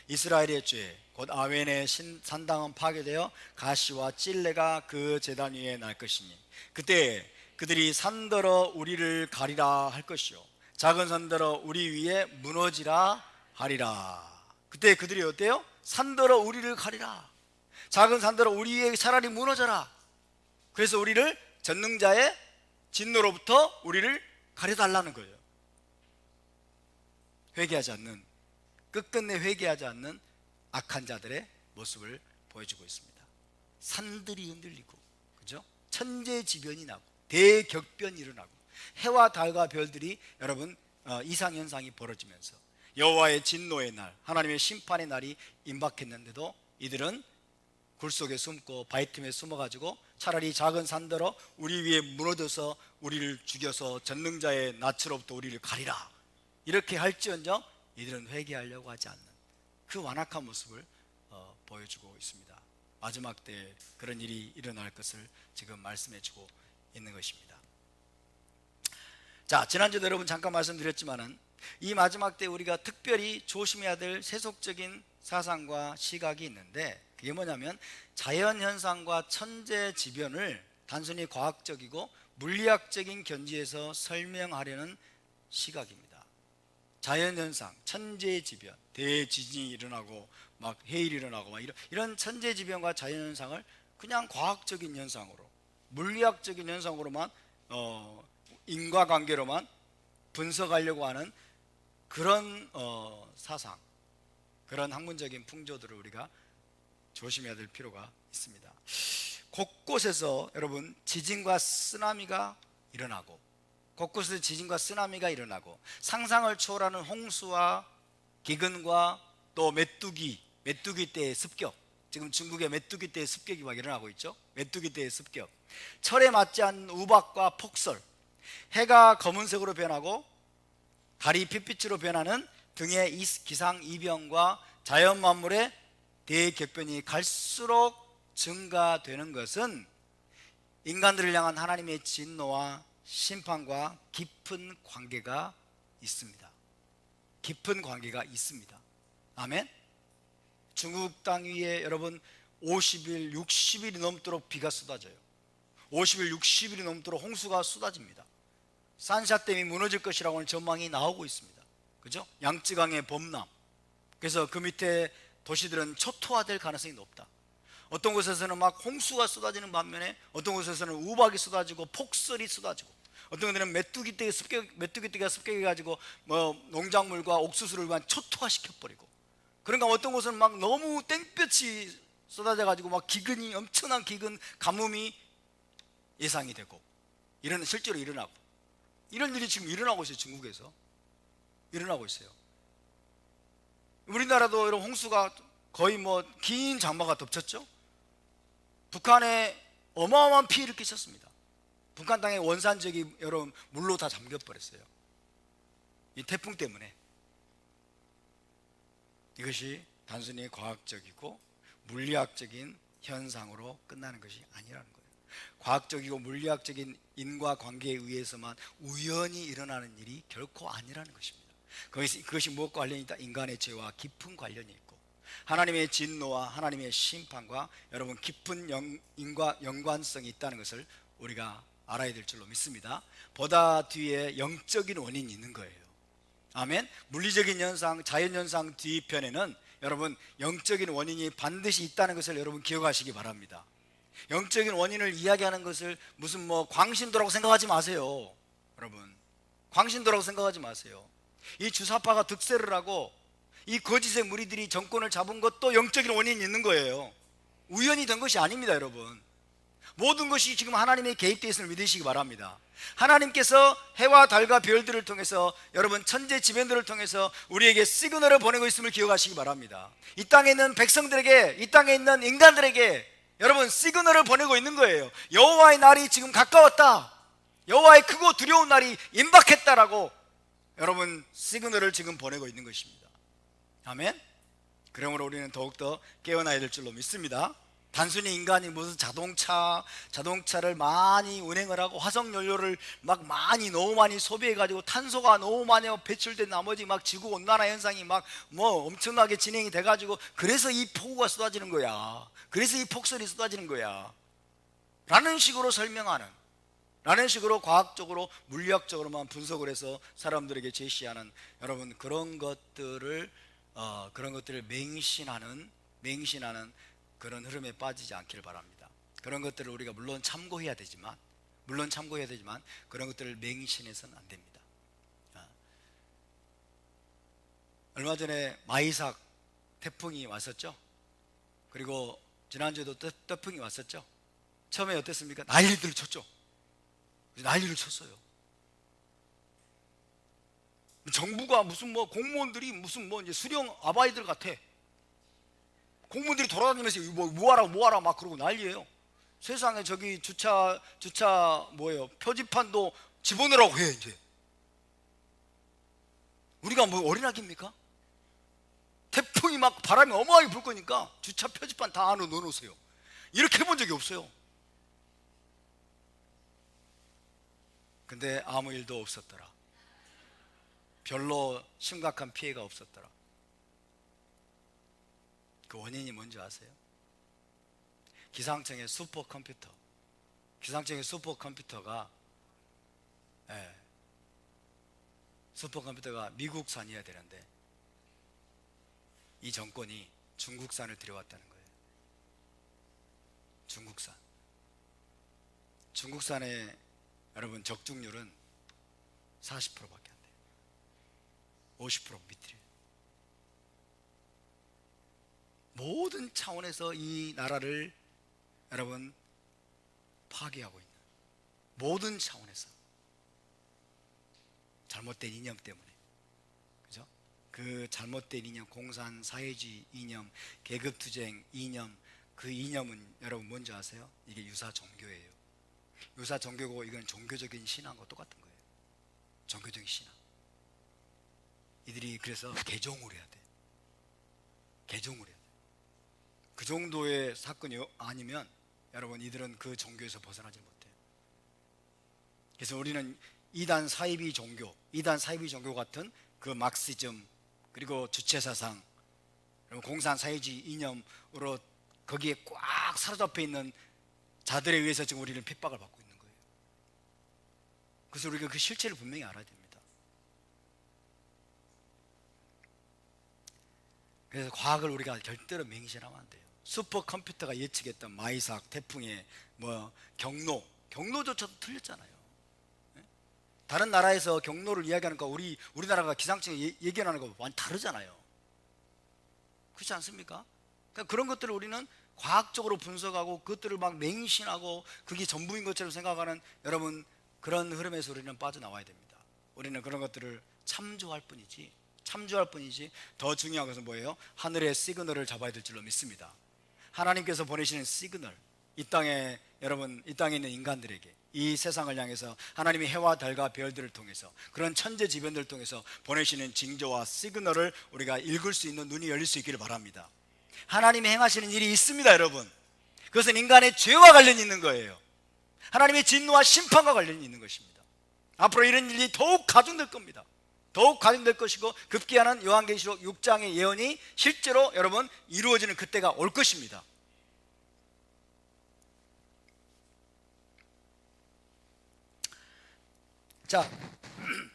이스라엘의 죄 곧 아웬의 산당은 파괴되어 가시와 찔레가 그 제단 위에 날 것이니 그때 그들이 산더러 우리를 가리라 할 것이요 작은 산더러 우리 위에 무너지라 하리라. 그때 그들이 어때요? 산더러 우리를 가리라, 작은 산더러 우리 위에 차라리 무너져라. 그래서 우리를 전능자의 진노로부터 우리를 가려달라는 거예요. 회개하지 않는, 끝끝내 회개하지 않는 악한 자들의 모습을 보여주고 있습니다. 산들이 흔들리고, 그죠? 천재지변이 나고 대격변이 일어나고 해와 달과 별들이 여러분 이상현상이 벌어지면서 여호와의 진노의 날, 하나님의 심판의 날이 임박했는데도 이들은 굴 속에 숨고 바위 틈에 숨어가지고 차라리 작은 산더러 우리 위에 무너져서 우리를 죽여서 전능자의 낯으로부터 우리를 가리라, 이렇게 할지언정 이들은 회개하려고 하지 않는 그 완악한 모습을 보여주고 있습니다. 마지막 때에 그런 일이 일어날 것을 지금 말씀해주고 있는 것입니다. 자, 지난주에 여러분 잠깐 말씀드렸지만은 이 마지막 때 우리가 특별히 조심해야 될 세속적인 사상과 시각이 있는데, 그게 뭐냐면 자연현상과 천재지변을 단순히 과학적이고 물리학적인 견지에서 설명하려는 시각입니다. 자연현상, 천재지변, 대지진이 일어나고 막 해일이 일어나고 막 이런 천재지변과 자연현상을 그냥 과학적인 현상으로, 물리학적인 현상으로만 인과관계로만 분석하려고 하는 그런 사상, 그런 학문적인 풍조들을 우리가 조심해야 될 필요가 있습니다. 곳곳에서 여러분 지진과 쓰나미가 일어나고, 곳곳에서 지진과 쓰나미가 일어나고 상상을 초월하는 홍수와 기근과 또 메뚜기 때의 습격, 지금 중국의 메뚜기 때의 습격이 막 일어나고 있죠. 메뚜기 때의 습격, 철에 맞지 않는 우박과 폭설, 해가 검은색으로 변하고 달이 핏빛으로 변하는 등의 기상이변과 자연만물의 대격변이 갈수록 증가되는 것은 인간들을 향한 하나님의 진노와 심판과 깊은 관계가 있습니다. 깊은 관계가 있습니다. 아멘. 중국 땅 위에 여러분 50일, 60일이 넘도록 비가 쏟아져요. 50일, 60일이 넘도록 홍수가 쏟아집니다. 산샤댐이 무너질 것이라고 하는 전망이 나오고 있습니다. 그죠? 양쯔강의 범람. 그래서 그 밑에 도시들은 초토화될 가능성이 높다. 어떤 곳에서는 막 홍수가 쏟아지는 반면에 어떤 곳에서는 우박이 쏟아지고 폭설이 쏟아지고, 어떤 데는 메뚜기떼가 습격해가지고 농작물과 옥수수를 그냥 초토화시켜버리고, 그러니까 어떤 곳은 막 너무 땡볕이 쏟아져가지고 막 엄청난 기근, 가뭄이 예상이 되고, 실제로 일어나고, 이런 일이 지금 일어나고 있어요. 중국에서 일어나고 있어요. 우리나라도 이런 홍수가 거의 긴 장마가 덮쳤죠. 북한에 어마어마한 피해를 끼쳤습니다. 북한 땅의 원산 지역이 여러분 물로 다 잠겨버렸어요. 이 태풍 때문에. 이것이 단순히 과학적이고 물리학적인 현상으로 끝나는 것이 아니라는 거예요. 과학적이고 물리학적인 인과관계에 의해서만 우연히 일어나는 일이 결코 아니라는 것입니다. 그것이 무엇과 관련이 있다? 인간의 죄와 깊은 관련이 있고 하나님의 진노와 하나님의 심판과 여러분 깊은 연관성이 있다는 것을 우리가 알아야 될 줄로 믿습니다. 보다 뒤에 영적인 원인이 있는 거예요. 아멘. 물리적인 현상, 자연현상 뒤편에는 여러분 영적인 원인이 반드시 있다는 것을 여러분 기억하시기 바랍니다. 영적인 원인을 이야기하는 것을 무슨 광신도라고 생각하지 마세요. 여러분 광신도라고 생각하지 마세요. 이 주사파가 득세를 하고 이 거짓의 무리들이 정권을 잡은 것도 영적인 원인이 있는 거예요. 우연히 된 것이 아닙니다. 여러분 모든 것이 지금 하나님의 개입되어 있음을 믿으시기 바랍니다. 하나님께서 해와 달과 별들을 통해서 여러분 천재 지변들을 통해서 우리에게 시그널을 보내고 있음을 기억하시기 바랍니다. 이 땅에 있는 백성들에게, 이 땅에 있는 인간들에게 여러분 시그널을 보내고 있는 거예요. 여호와의 날이 지금 가까웠다, 여호와의 크고 두려운 날이 임박했다라고 여러분 시그널을 지금 보내고 있는 것입니다. 아멘. 그러므로 우리는 더욱더 깨어나야 될 줄로 믿습니다. 단순히 인간이 무슨 자동차를 많이 운행을 하고 화석연료를 너무 많이 소비해가지고 탄소가 너무 많이 배출된 나머지 지구온난화 현상이 엄청나게 진행이 돼가지고 그래서 이 폭우가 쏟아지는 거야, 그래서 이 폭설이 쏟아지는 거야 라는 식으로 설명하는, 라는 식으로 과학적으로 물리학적으로만 분석을 해서 사람들에게 제시하는 여러분 그런 것들을 맹신하는 그런 흐름에 빠지지 않기를 바랍니다. 그런 것들을 우리가 물론 참고해야 되지만 그런 것들을 맹신해서는 안 됩니다. 얼마 전에 마이삭 태풍이 왔었죠. 그리고 지난주에도 태풍이 왔었죠. 처음에 어땠습니까? 난리를 쳤죠. 난리를 쳤어요. 정부가 무슨 공무원들이 무슨 이제 수령 아바이들 같아. 공무원들이 돌아다니면서 뭐하라 막 그러고 난리예요. 세상에 저기 주차 표지판도 집어넣으라고 해. 이제 우리가 어린아기입니까? 태풍이 바람이 어마어마하게 불 거니까 주차 표지판 다 안으로 넣어놓으세요. 이렇게 해본 적이 없어요. 근데 아무 일도 없었더라. 별로 심각한 피해가 없었더라. 그 원인이 뭔지 아세요? 기상청의 슈퍼컴퓨터가 미국산이어야 되는데 이 정권이 중국산을 들여왔다는 거예요. 중국산의 여러분 적중률은 40%밖에 안 돼요. 50% 밑이에요. 모든 차원에서 이 나라를 여러분 파괴하고 있는, 모든 차원에서 잘못된 이념 때문에, 그죠? 그 잘못된 이념, 공산 사회주의 이념, 계급투쟁 이념, 그 이념은 여러분 뭔지 아세요? 이게 유사 종교예요. 유사 종교고 이건 종교적인 신앙과 똑같은 거예요. 종교적인 신앙. 이들이 그래서 개종을 해야 돼. 그 정도의 사건이 아니면 여러분 이들은 그 종교에서 벗어나지 못해요. 그래서 우리는 이단 사이비 종교 같은 그 막시즘, 그리고 주체사상, 공산 사회주의 이념으로 거기에 꽉 사로잡혀 있는 자들에 의해서 지금 우리는 핍박을 받고 있는 거예요. 그래서 우리가 그 실체를 분명히 알아야 됩니다. 그래서 과학을 우리가 절대로 맹신하면 안 돼요. 슈퍼컴퓨터가 예측했던 마이삭 태풍의 경로조차도 틀렸잖아요. 다른 나라에서 경로를 이야기하는 거 우리나라가 기상청에 얘기하는 거 완전 다르잖아요. 그렇지 않습니까? 그러니까 그런 것들을 우리는 과학적으로 분석하고 그것들을 맹신하고 그게 전부인 것처럼 생각하는 여러분 그런 흐름에서 우리는 빠져나와야 됩니다. 우리는 그런 것들을 참조할 뿐이지 더 중요한 것은 뭐예요? 하늘의 시그널을 잡아야 될 줄로 믿습니다. 하나님께서 보내시는 시그널, 이 땅에 여러분, 이 땅에 있는 인간들에게, 이 세상을 향해서 하나님이 해와 달과 별들을 통해서, 그런 천재지변들을 통해서 보내시는 징조와 시그널을 우리가 읽을 수 있는 눈이 열릴 수 있기를 바랍니다. 하나님이 행하시는 일이 있습니다, 여러분. 그것은 인간의 죄와 관련이 있는 거예요. 하나님의 진노와 심판과 관련이 있는 것입니다. 앞으로 이런 일이 더욱 가중될 겁니다. 더욱 가중될 것이고, 급기야는 요한계시록 6장의 예언이 실제로 여러분 이루어지는 그때가 올 것입니다. 자,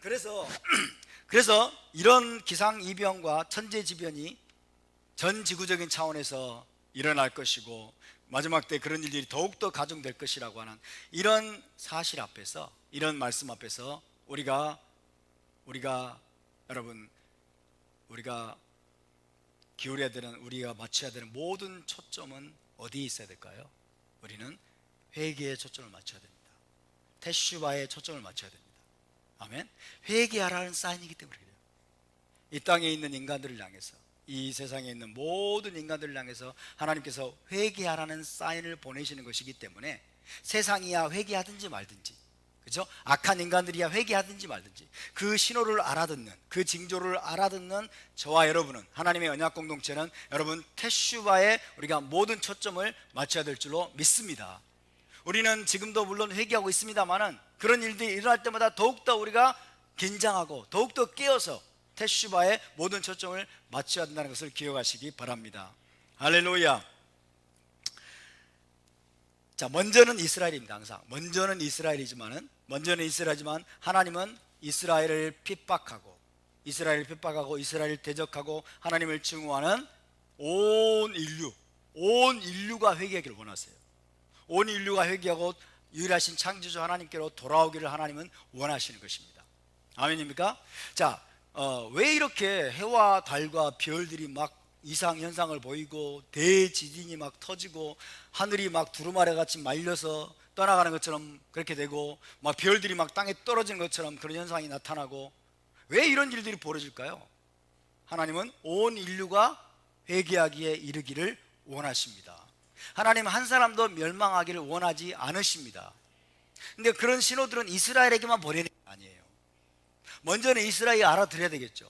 그래서 이런 기상이변과 천재지변이 전 지구적인 차원에서 일어날 것이고, 마지막 때 그런 일들이 더욱더 가중될 것이라고 하는 이런 사실 앞에서, 이런 말씀 앞에서 우리가 여러분, 우리가 기울여야 되는, 우리가 맞춰야 되는 모든 초점은 어디에 있어야 될까요? 우리는 회개에 초점을 맞춰야 됩니다. 테슈바에 초점을 맞춰야 됩니다. 아멘. 회개하라는 사인이기 때문에 그래요. 이 땅에 있는 인간들을 향해서, 이 세상에 있는 모든 인간들을 향해서 하나님께서 회개하라는 사인을 보내시는 것이기 때문에, 세상이야 회개하든지 말든지, 그죠? 악한 인간들이야 회개하든지 말든지, 그 신호를 알아듣는, 그 징조를 알아듣는 저와 여러분은, 하나님의 언약 공동체는 여러분 테슈바에 우리가 모든 초점을 맞춰야 될 줄로 믿습니다. 우리는 지금도 물론 회개하고 있습니다만은, 그런 일들이 일어날 때마다 더욱더 우리가 긴장하고 더욱더 깨어서 테슈바에 모든 초점을 맞춰야 된다는 것을 기억하시기 바랍니다. 할렐루야. 자, 먼저는 이스라엘입니다. 항상 먼저는 이스라엘이지만 하나님은 이스라엘을 핍박하고 이스라엘을 대적하고 하나님을 증오하는 온 인류가 회개하기를 원하세요. 온 인류가 회개하고 유일하신 창조주 하나님께로 돌아오기를 하나님은 원하시는 것입니다. 아멘입니까? 자, 왜 이렇게 해와 달과 별들이 막 이상현상을 보이고, 대지진이 막 터지고, 하늘이 막 두루마리같이 말려서 떠나가는 것처럼 그렇게 되고, 막 별들이 막 땅에 떨어지는 것처럼 그런 현상이 나타나고, 왜 이런 일들이 벌어질까요? 하나님은 온 인류가 회개하기에 이르기를 원하십니다. 하나님은 한 사람도 멸망하기를 원하지 않으십니다. 근데 그런 신호들은 이스라엘에게만 보내는 게 아니에요. 먼저는 이스라엘이 알아들어야 되겠죠.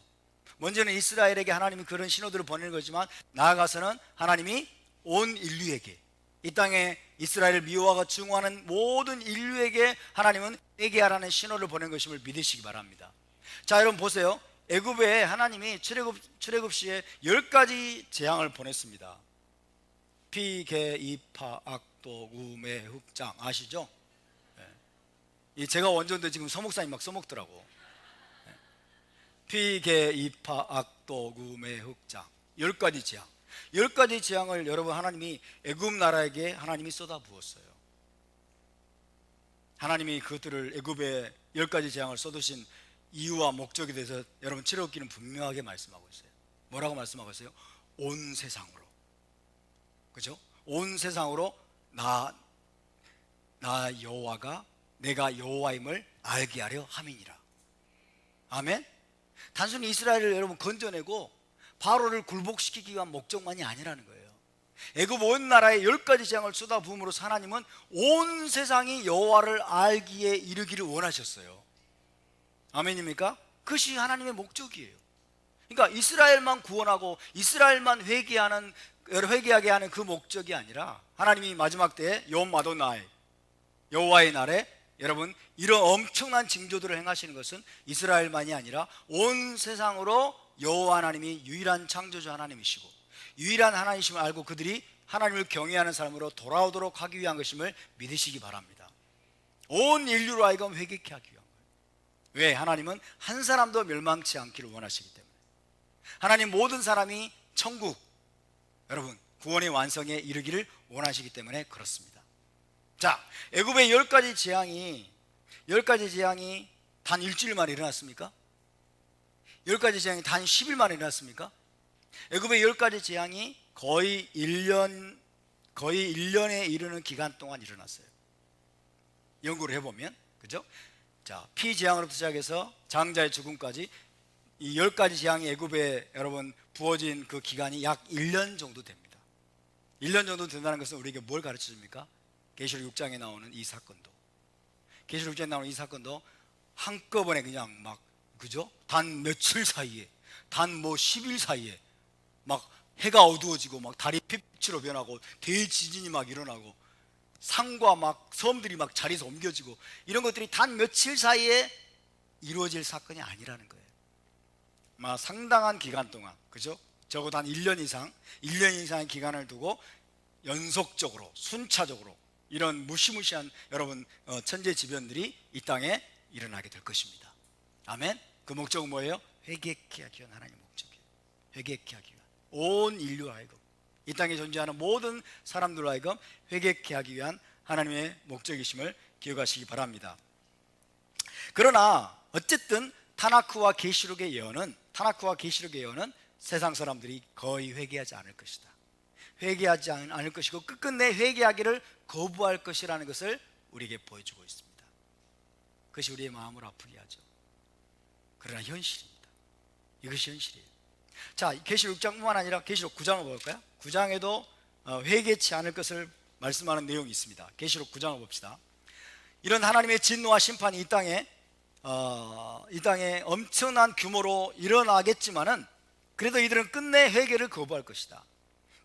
먼저는 이스라엘에게 하나님이 그런 신호들을 보내는 거지만, 나아가서는 하나님이 온 인류에게, 이 땅에 이스라엘을 미워하고 증오하는 모든 인류에게 하나님은 회개하라는 신호를 보낸 것임을 믿으시기 바랍니다. 자, 여러분 보세요. 애굽에 하나님이 출애굽 시에 10가지 재앙을 보냈습니다. 피, 개, 이파, 악독, 우매, 흑장, 아시죠? 네. 제가 원조인데 지금 서목사님 막 써먹더라고. 네. 피, 개, 이파, 악독, 우매, 흑장, 10가지 재앙. 10가지 재앙을 여러분 하나님이 애굽 나라에게 하나님이 쏟아 부었어요. 하나님이 그것들을, 애굽에 10가지 재앙을 쏟으신 이유와 목적에 대해서 여러분 출애굽기는 분명하게 말씀하고 있어요. 뭐라고 말씀하고 있어요? 온 세상으로, 그죠? 온 세상으로 나 여호와가 내가 여호와임을 알게 하려 함이니라. 아멘. 단순히 이스라엘을 여러분 건져내고 바로를 굴복시키기 위한 목적만이 아니라는 거예요. 애굽 온 나라에 10가지 재앙을 쏟아 부음으로써 하나님은 온 세상이 여호와를 알기에 이르기를 원하셨어요. 아멘입니까? 그것이 하나님의 목적이에요. 그러니까 이스라엘만 구원하고 이스라엘만 회개하게 하는 그 목적이 아니라, 하나님이 마지막 때에 욤 아도나이, 여호와의 날에 여러분 이런 엄청난 징조들을 행하시는 것은 이스라엘만이 아니라 온 세상으로 여호와 하나님이 유일한 창조주 하나님이시고 유일한 하나님이심을 알고 그들이 하나님을 경외하는 사람으로 돌아오도록 하기 위한 것임을 믿으시기 바랍니다. 온 인류로 하여금 회개케 하기 위한 거예요. 왜? 하나님은 한 사람도 멸망치 않기를 원하시기 때문에. 하나님 모든 사람이 천국, 여러분 구원의 완성에 이르기를 원하시기 때문에 그렇습니다. 자, 애굽의 10가지 재앙이 단 일주일 만에 일어났습니까? 10가지 재앙이 단 10일 만에 일어났습니까? 애굽의 10가지 재앙이 거의 1년에 이르는 기간 동안 일어났어요. 연구를 해보면, 그죠? 자, 피 재앙으로부터 시작해서 장자의 죽음까지 이 10가지 재앙이 애굽에 여러분 부어진 그 기간이 약 1년 정도 됩니다. 1년 정도 된다는 것은 우리에게 뭘 가르쳐 줍니까? 계시록 6장에 나오는 이 사건도, 계시록 6장에 나오는 이 사건도 한꺼번에 그냥 막, 그죠? 단 며칠 사이에, 단 뭐 10일 사이에 막 해가 어두워지고 막 달이 빛으로 변하고 대지진이 막 일어나고 산과 막 섬들이 막 자리에서 옮겨지고, 이런 것들이 단 며칠 사이에 이루어질 사건이 아니라는 거예요. 막 상당한 기간 동안, 그죠? 적어도 한 1년 이상의 기간을 두고 연속적으로 순차적으로 이런 무시무시한 여러분 천재지변들이 이 땅에 일어나게 될 것입니다. 아멘. 그 목적은 뭐예요? 회개케 하기 위한 하나님의 목적이에요. 회개케 하기 위한, 온 인류로 하여금, 이 땅에 존재하는 모든 사람들로 하여금 회개케 하기 위한 하나님의 목적이심을 기억하시기 바랍니다. 그러나 어쨌든 타나크와 계시록의 예언은 세상 사람들이 거의 회개하지 않을 것이다, 회개하지 않을 것이고 끝끝내 회개하기를 거부할 것이라는 것을 우리에게 보여주고 있습니다. 그것이 우리의 마음을 아프게 하죠. 그러나 현실입니다. 이것이 현실이에요. 자, 계시록 6장뿐만 아니라 계시록 9장을 볼까요? 9장에도 회개치 않을 것을 말씀하는 내용이 있습니다. 계시록 9장을 봅시다. 이런 하나님의 진노와 심판이 이 땅에 엄청난 규모로 일어나겠지만은 그래도 이들은 끝내 회개를 거부할 것이다.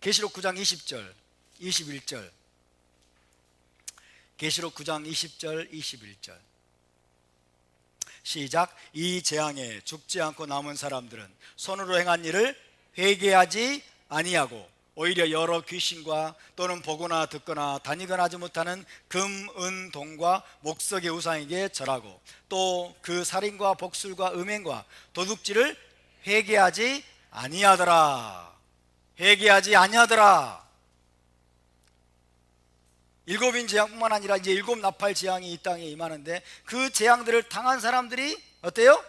계시록 9장 20절, 21절. 계시록 9장 20절, 21절. 시작. 이 재앙에 죽지 않고 남은 사람들은 손으로 행한 일을 회개하지 아니하고 오히려 여러 귀신과 또는 보거나 듣거나 다니거나 하지 못하는 금, 은, 동과 목석의 우상에게 절하고 또 그 살인과 복술과 음행과 도둑질을 회개하지 아니하더라. 회개하지 아니하더라. 일곱인 재앙뿐만 아니라 이제 일곱 나팔 재앙이 이 땅에 임하는데 그 재앙들을 당한 사람들이 어때요?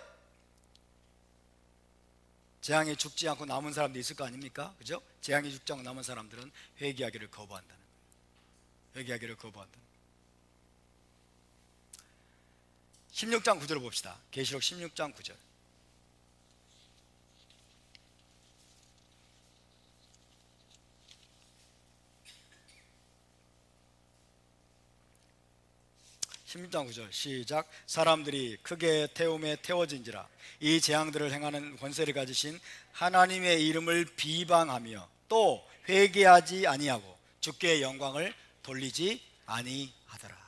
재앙에 죽지 않고 남은 사람도 있을 거 아닙니까? 그죠? 재앙에 죽지 않고 남은 사람들은 회개하기를 거부한다는 거예요. 회개하기를 거부한다. 16장 9절을 봅시다. 계시록 16장 9절. 시작. 사람들이 크게 태움에 태워진지라 이 재앙들을 행하는 권세를 가지신 하나님의 이름을 비방하며 또 회개하지 아니하고 주께 영광을 돌리지 아니하더라.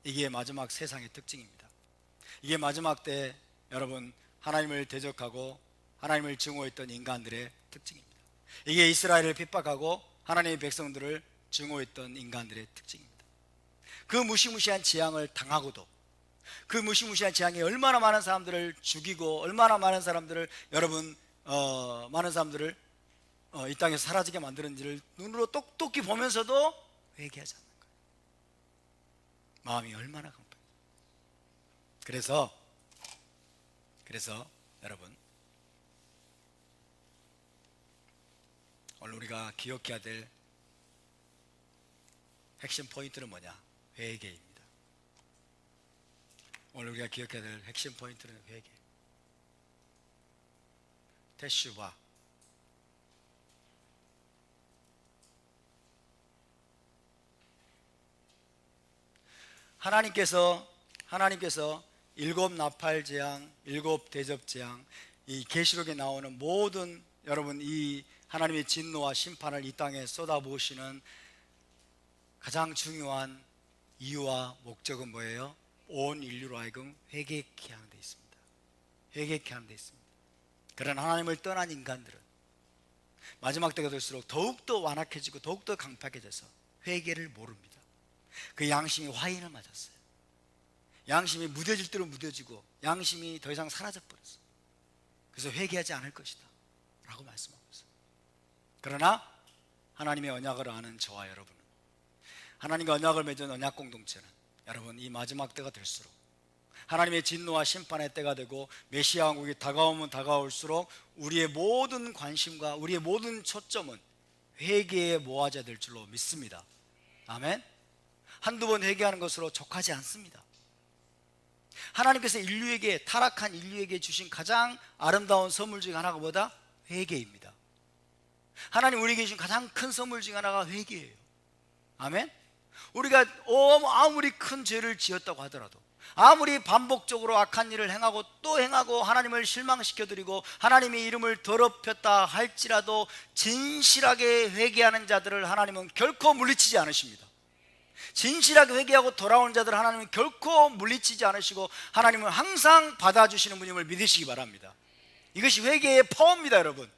이게 마지막 세상의 특징입니다. 이게 마지막 때 여러분 하나님을 대적하고 하나님을 증오했던 인간들의 특징입니다. 이게 이스라엘을 핍박하고 하나님의 백성들을 증오했던 인간들의 특징입니다. 그 무시무시한 재앙을 당하고도 그 무시무시한 재앙이 얼마나 많은 사람들을 죽이고 얼마나 많은 사람들을 이 땅에서 사라지게 만드는지를 눈으로 똑똑히 보면서도 회개하지 않는 거예요. 마음이 얼마나 강팍해요. 그래서 여러분 오늘 우리가 기억해야 될 핵심 포인트는 뭐냐? 회개입니다. 오늘 우리가 기억해야 될 핵심 포인트는 회개. 테슈바. 하나님께서 일곱 나팔 재앙, 일곱 대접 재앙, 이 계시록에 나오는 모든 여러분 이 하나님의 진노와 심판을 이 땅에 쏟아부으시는 가장 중요한 이유와 목적은 뭐예요? 온 인류로 하여금 회개케 하는 데 있습니다. 회개케 하는 데 있습니다. 그런 하나님을 떠난 인간들은 마지막 때가 될수록 더욱더 완악해지고 더욱더 강팍해져서 회개를 모릅니다. 그 양심이 화인을 맞았어요. 양심이 무뎌질 대로 무뎌지고 양심이 더 이상 사라져버렸어요. 그래서 회개하지 않을 것이다 라고 말씀하고 있어요. 그러나 하나님의 언약을 아는 저와 여러분은, 하나님과 언약을 맺은 언약 공동체는 여러분 이 마지막 때가 될수록 하나님의 진노와 심판의 때가 되고 메시아 왕국이 다가오면 다가올수록 우리의 모든 관심과 우리의 모든 초점은 회개에 모아져야 될 줄로 믿습니다. 아멘. 한두 번 회개하는 것으로 족하지 않습니다. 하나님께서 타락한 인류에게 주신 가장 아름다운 선물 중 하나가 뭐다? 회개입니다. 하나님 우리에게 주신 가장 큰 선물 중 하나가 회개예요. 아멘. 우리가 아무리 큰 죄를 지었다고 하더라도, 아무리 반복적으로 악한 일을 행하고 또 행하고 하나님을 실망시켜드리고 하나님의 이름을 더럽혔다 할지라도 진실하게 회개하는 자들을 하나님은 결코 물리치지 않으십니다. 진실하게 회개하고 돌아오는 자들을 하나님은 결코 물리치지 않으시고 하나님은 항상 받아주시는 분임을 믿으시기 바랍니다. 이것이 회개의 파워입니다, 여러분.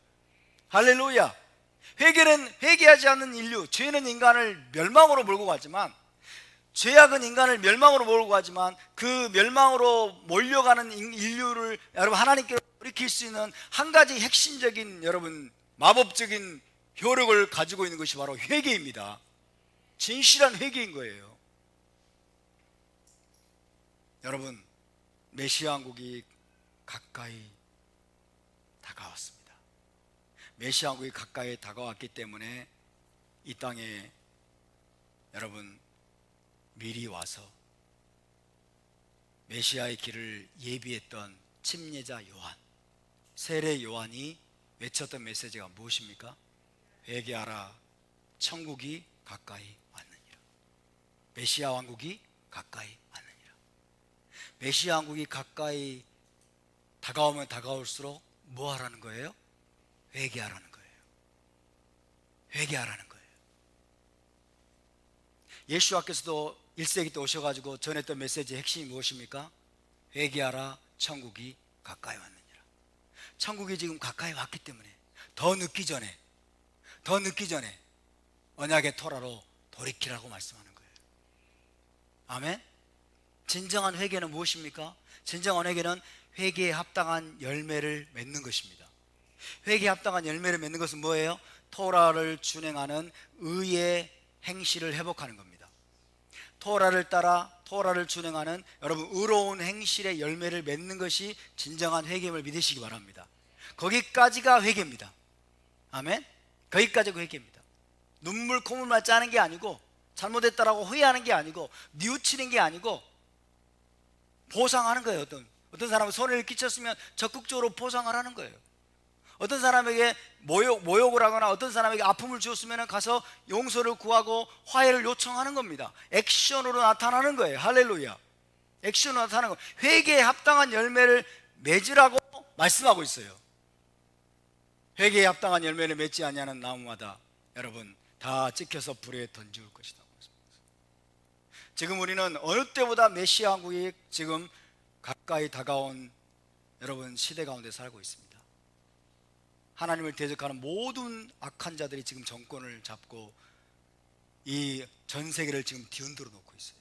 할렐루야. 회개는 회개하지 않는 인류, 죄는 인간을 멸망으로 몰고 가지만, 죄악은 인간을 멸망으로 몰고 가지만 그 멸망으로 몰려가는 인류를 여러분 하나님께로 돌이킬 수 있는 한 가지 핵심적인 여러분 마법적인 효력을 가지고 있는 것이 바로 회개입니다. 진실한 회개인 거예요. 여러분, 메시아 왕국이 가까이 다가왔습니다. 메시아 왕국이 가까이 다가왔기 때문에 이 땅에 여러분 미리 와서 메시아의 길을 예비했던 침례자 요한, 세례 요한이 외쳤던 메시지가 무엇입니까? 회개하라, 천국이 가까이 왔느니라. 메시아 왕국이 가까이 왔느니라. 메시아 왕국이 가까이 다가오면 다가올수록 뭐 하라는 거예요? 회개하라는 거예요. 회개하라는 거예요. 예수와께서도 1세기 때 오셔가지고 전했던 메시지의 핵심이 무엇입니까? 회개하라, 천국이 가까이 왔느니라. 천국이 지금 가까이 왔기 때문에 더 늦기 전에 언약의 토라로 돌이키라고 말씀하는 거예요. 아멘. 진정한 회개는 무엇입니까? 진정한 회개는 회개에 합당한 열매를 맺는 것입니다. 회개에 합당한 열매를 맺는 것은 뭐예요? 토라를 준행하는 의의 행실을 회복하는 겁니다. 토라를 따라 토라를 준행하는 여러분 의로운 행실의 열매를 맺는 것이 진정한 회개임을 믿으시기 바랍니다. 거기까지가 회개입니다. 아멘. 거기까지가 회개입니다. 눈물 콧물만 짜는 게 아니고, 잘못했다라고 후회하는 게 아니고, 뉘우치는 게 아니고 보상하는 거예요. 어떤 사람은 손해를 끼쳤으면 적극적으로 보상을 하는 거예요. 어떤 사람에게 모욕을 하거나 어떤 사람에게 아픔을 주었으면 가서 용서를 구하고 화해를 요청하는 겁니다. 액션으로 나타나는 거예요. 할렐루야. 액션으로 나타나는 거예요. 회개에 합당한 열매를 맺으라고 말씀하고 있어요. 회개에 합당한 열매를 맺지 아니하는 나무마다 여러분 다 찍혀서 불에 던지울 것이다. 지금 우리는 어느 때보다 메시아 왕국이 지금 가까이 다가온 여러분 시대 가운데 살고 있습니다. 하나님을 대적하는 모든 악한 자들이 지금 정권을 잡고 이 전 세계를 지금 뒤흔들어 놓고 있어요.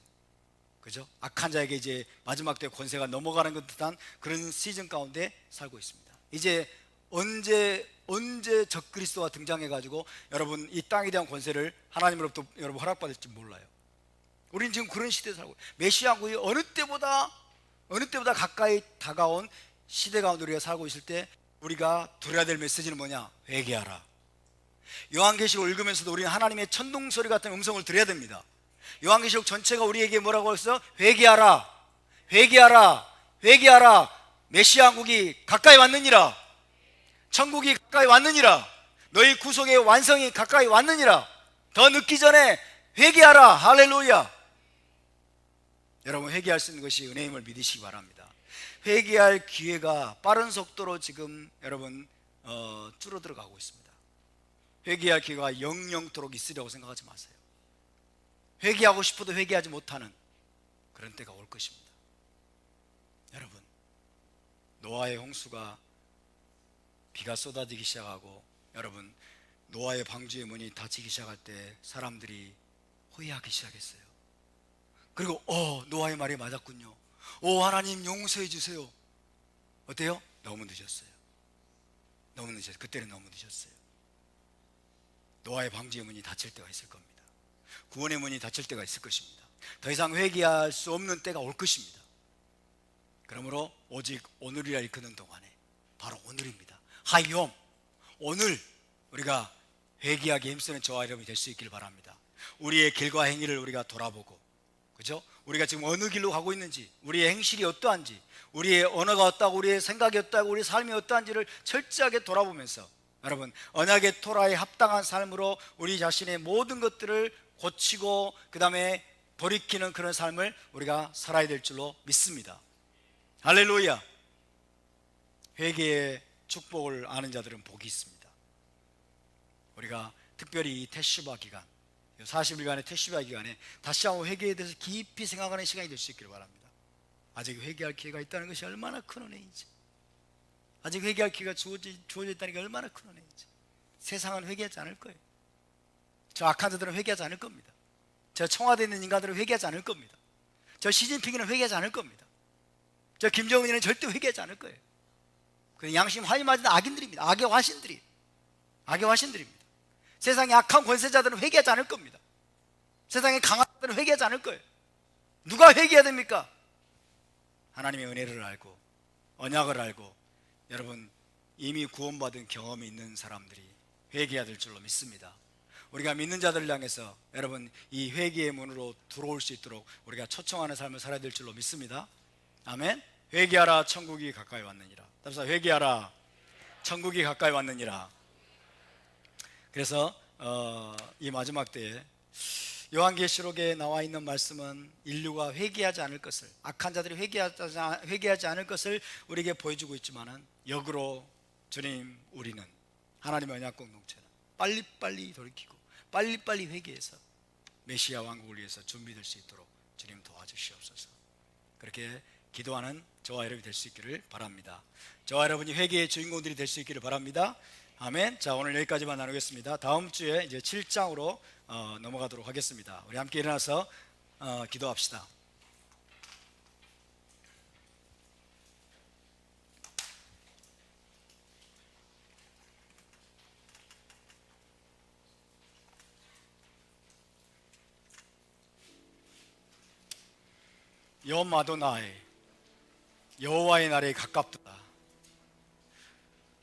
그죠? 악한 자에게 이제 마지막 때 권세가 넘어가는 것 듯한 그런 시즌 가운데 살고 있습니다. 이제 언제 적그리스도가 등장해 가지고 여러분 이 땅에 대한 권세를 하나님으로부터 여러분 허락받을지 몰라요. 우리는 지금 그런 시대에 살고, 메시아 왕국이 어느 때보다 가까이 다가온 시대 가운데 우리가 살고 있을 때 우리가 들어야 될 메시지는 뭐냐? 회개하라. 요한계시록을 읽으면서도 우리는 하나님의 천둥소리 같은 음성을 들어야 됩니다. 요한계시록 전체가 우리에게 뭐라고 했어? 회개하라, 회개하라, 회개하라. 메시아 왕국이 가까이 왔느니라. 천국이 가까이 왔느니라. 너희 구속의 완성이 가까이 왔느니라. 더 늦기 전에 회개하라. 할렐루야. 여러분 회개할 수 있는 것이 은혜임을 믿으시기 바랍니다. 회개할 기회가 빠른 속도로 지금 여러분 줄어들어 가고 있습니다. 회개할 기회가 영영토록 있으려고 생각하지 마세요. 회개하고 싶어도 회개하지 못하는 그런 때가 올 것입니다. 여러분, 노아의 홍수가 비가 쏟아지기 시작하고 여러분 노아의 방주의 문이 닫히기 시작할 때 사람들이 후회하기 시작했어요. 그리고 노아의 말이 맞았군요. 하나님 용서해 주세요. 어때요? 너무 늦었어요. 너무 늦었어요. 그때는 너무 늦었어요. 노아의 방주의 문이 닫힐 때가 있을 겁니다. 구원의 문이 닫힐 때가 있을 것입니다. 더 이상 회개할 수 없는 때가 올 것입니다. 그러므로 오직 오늘이라 일컫는 동안에 바로 오늘입니다. 하이옴, 오늘 우리가 회개하기 힘쓰는 저와 여러분이 될 수 있길 바랍니다. 우리의 길과 행위를 우리가 돌아보고, 그죠? 우리가 지금 어느 길로 가고 있는지, 우리의 행실이 어떠한지, 우리의 언어가 어떠하고 우리의 생각이 어떠하고 우리의 삶이 어떠한지를 철저하게 돌아보면서 여러분 언약의 토라에 합당한 삶으로 우리 자신의 모든 것들을 고치고 그 다음에 돌이키는 그런 삶을 우리가 살아야 될 줄로 믿습니다. 할렐루야. 회개의 축복을 아는 자들은 복이 있습니다. 우리가 특별히 이 테슈바 기간, 40일간의 테슈바 기간에 다시 한번 회개에 대해서 깊이 생각하는 시간이 될 수 있기를 바랍니다. 아직 회개할 기회가 있다는 것이 얼마나 큰 은혜인지, 아직 회개할 기회가 주어져 있다는 게 얼마나 큰 은혜인지. 세상은 회개하지 않을 거예요. 저 악한 자들은 회개하지 않을 겁니다. 저 청와대에 있는 인간들은 회개하지 않을 겁니다. 저 시진핑이는 회개하지 않을 겁니다. 저 김정은이는 절대 회개하지 않을 거예요. 그 양심 화이 맞은 악인들입니다. 악의 화신들입니다. 세상의 악한 권세자들은 회개하지 않을 겁니다. 세상의 강한 자들은 회개하지 않을 거예요. 누가 회개해야 됩니까? 하나님의 은혜를 알고 언약을 알고 여러분 이미 구원받은 경험이 있는 사람들이 회개해야 될 줄로 믿습니다. 우리가 믿는 자들을 향해서 여러분 이 회개의 문으로 들어올 수 있도록 우리가 초청하는 삶을 살아야 될 줄로 믿습니다. 아멘. 회개하라 천국이 가까이 왔느니라. 답사 회개하라 천국이 가까이 왔느니라. 그래서 이 마지막 때에 요한계시록에 나와 있는 말씀은 인류가 회개하지 않을 것을, 악한 자들이 회개하지 않을 것을 우리에게 보여주고 있지만은 역으로 주님, 우리는 하나님의 언약 공동체는 빨리빨리 돌이키고 빨리빨리 회개해서 메시아 왕국을 위해서 준비될 수 있도록 주님 도와주시옵소서. 그렇게 기도하는 저와 여러분이 될 수 있기를 바랍니다. 저와 여러분이 회개의 주인공들이 될 수 있기를 바랍니다. 아멘. 자, 오늘 여기까지만 나누겠습니다. 다음 주에 이제 7장으로 넘어가도록 하겠습니다. 우리 함께 일어나서 기도합시다. 여호와 아도나이, 여호와의 날이 가깝도다.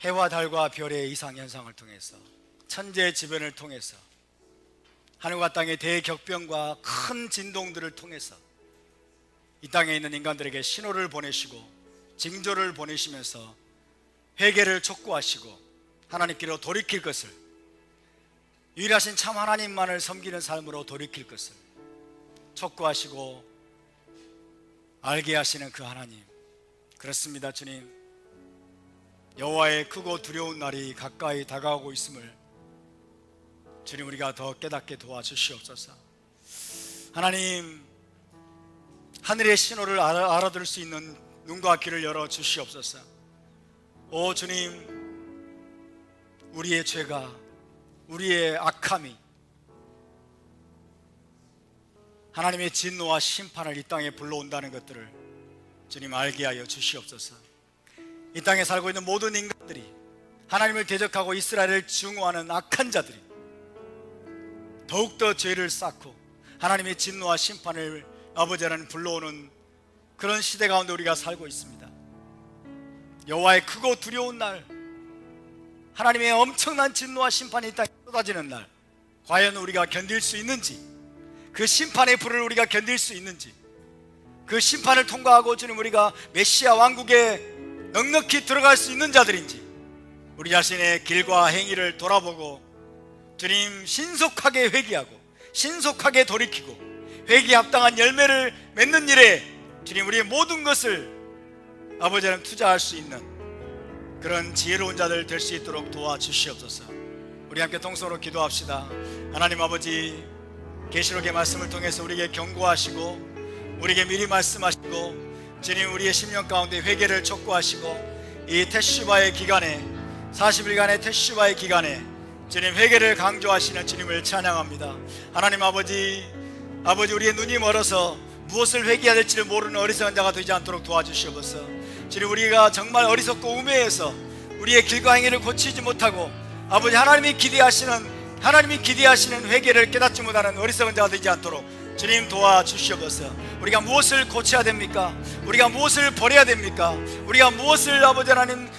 해와 달과 별의 이상 현상을 통해서, 천재 지변을 통해서, 하늘과 땅의 대격변과 큰 진동들을 통해서 이 땅에 있는 인간들에게 신호를 보내시고 징조를 보내시면서 회개를 촉구하시고 하나님께로 돌이킬 것을, 유일하신 참 하나님만을 섬기는 삶으로 돌이킬 것을 촉구하시고 알게 하시는 그 하나님, 그렇습니다. 주님, 여호와의 크고 두려운 날이 가까이 다가오고 있음을 주님 우리가 더 깨닫게 도와주시옵소서. 하나님, 하늘의 신호를 알아들을 수 있는 눈과 귀를 열어 주시옵소서. 오 주님, 우리의 죄가, 우리의 악함이 하나님의 진노와 심판을 이 땅에 불러온다는 것들을 주님 알게 하여 주시옵소서. 이 땅에 살고 있는 모든 인간들이, 하나님을 대적하고 이스라엘을 증오하는 악한 자들이 더욱더 죄를 쌓고 하나님의 진노와 심판을 아버지 하나님 불러오는 그런 시대 가운데 우리가 살고 있습니다. 여호와의 크고 두려운 날, 하나님의 엄청난 진노와 심판이 이 땅에 쏟아지는 날, 과연 우리가 견딜 수 있는지, 그 심판의 불을 우리가 견딜 수 있는지, 그 심판을 통과하고 주님 우리가 메시아 왕국에 넉넉히 들어갈 수 있는 자들인지 우리 자신의 길과 행위를 돌아보고 주님 신속하게 회개하고 신속하게 돌이키고 회개에 합당한 열매를 맺는 일에 주님 우리의 모든 것을 아버지 하나님 투자할 수 있는 그런 지혜로운 자들 될 수 있도록 도와주시옵소서. 우리 함께 통성으로 기도합시다. 하나님 아버지, 계시록의 말씀을 통해서 우리에게 경고하시고 우리에게 미리 말씀하시고 주님 우리의 심령 가운데 회개를 촉구하시고 이 테슈바의 기간에, 40일간의 테슈바의 기간에 주님 회개를 강조하시는 주님을 찬양합니다. 하나님 아버지, 우리의 눈이 멀어서 무엇을 회개해야 될지를 모르는 어리석은 자가 되지 않도록 도와주시옵소서. 주님, 우리가 정말 어리석고 우매해서 우리의 길과 행위를 고치지 못하고 아버지 하나님이 기대하시는 회개를 깨닫지 못하는 어리석은 자가 되지 않도록 주님 도와주시옵소서. 우리가 무엇을 고쳐야 됩니까? 우리가 무엇을 버려야 됩니까? 우리가 무엇을 아버지 하나님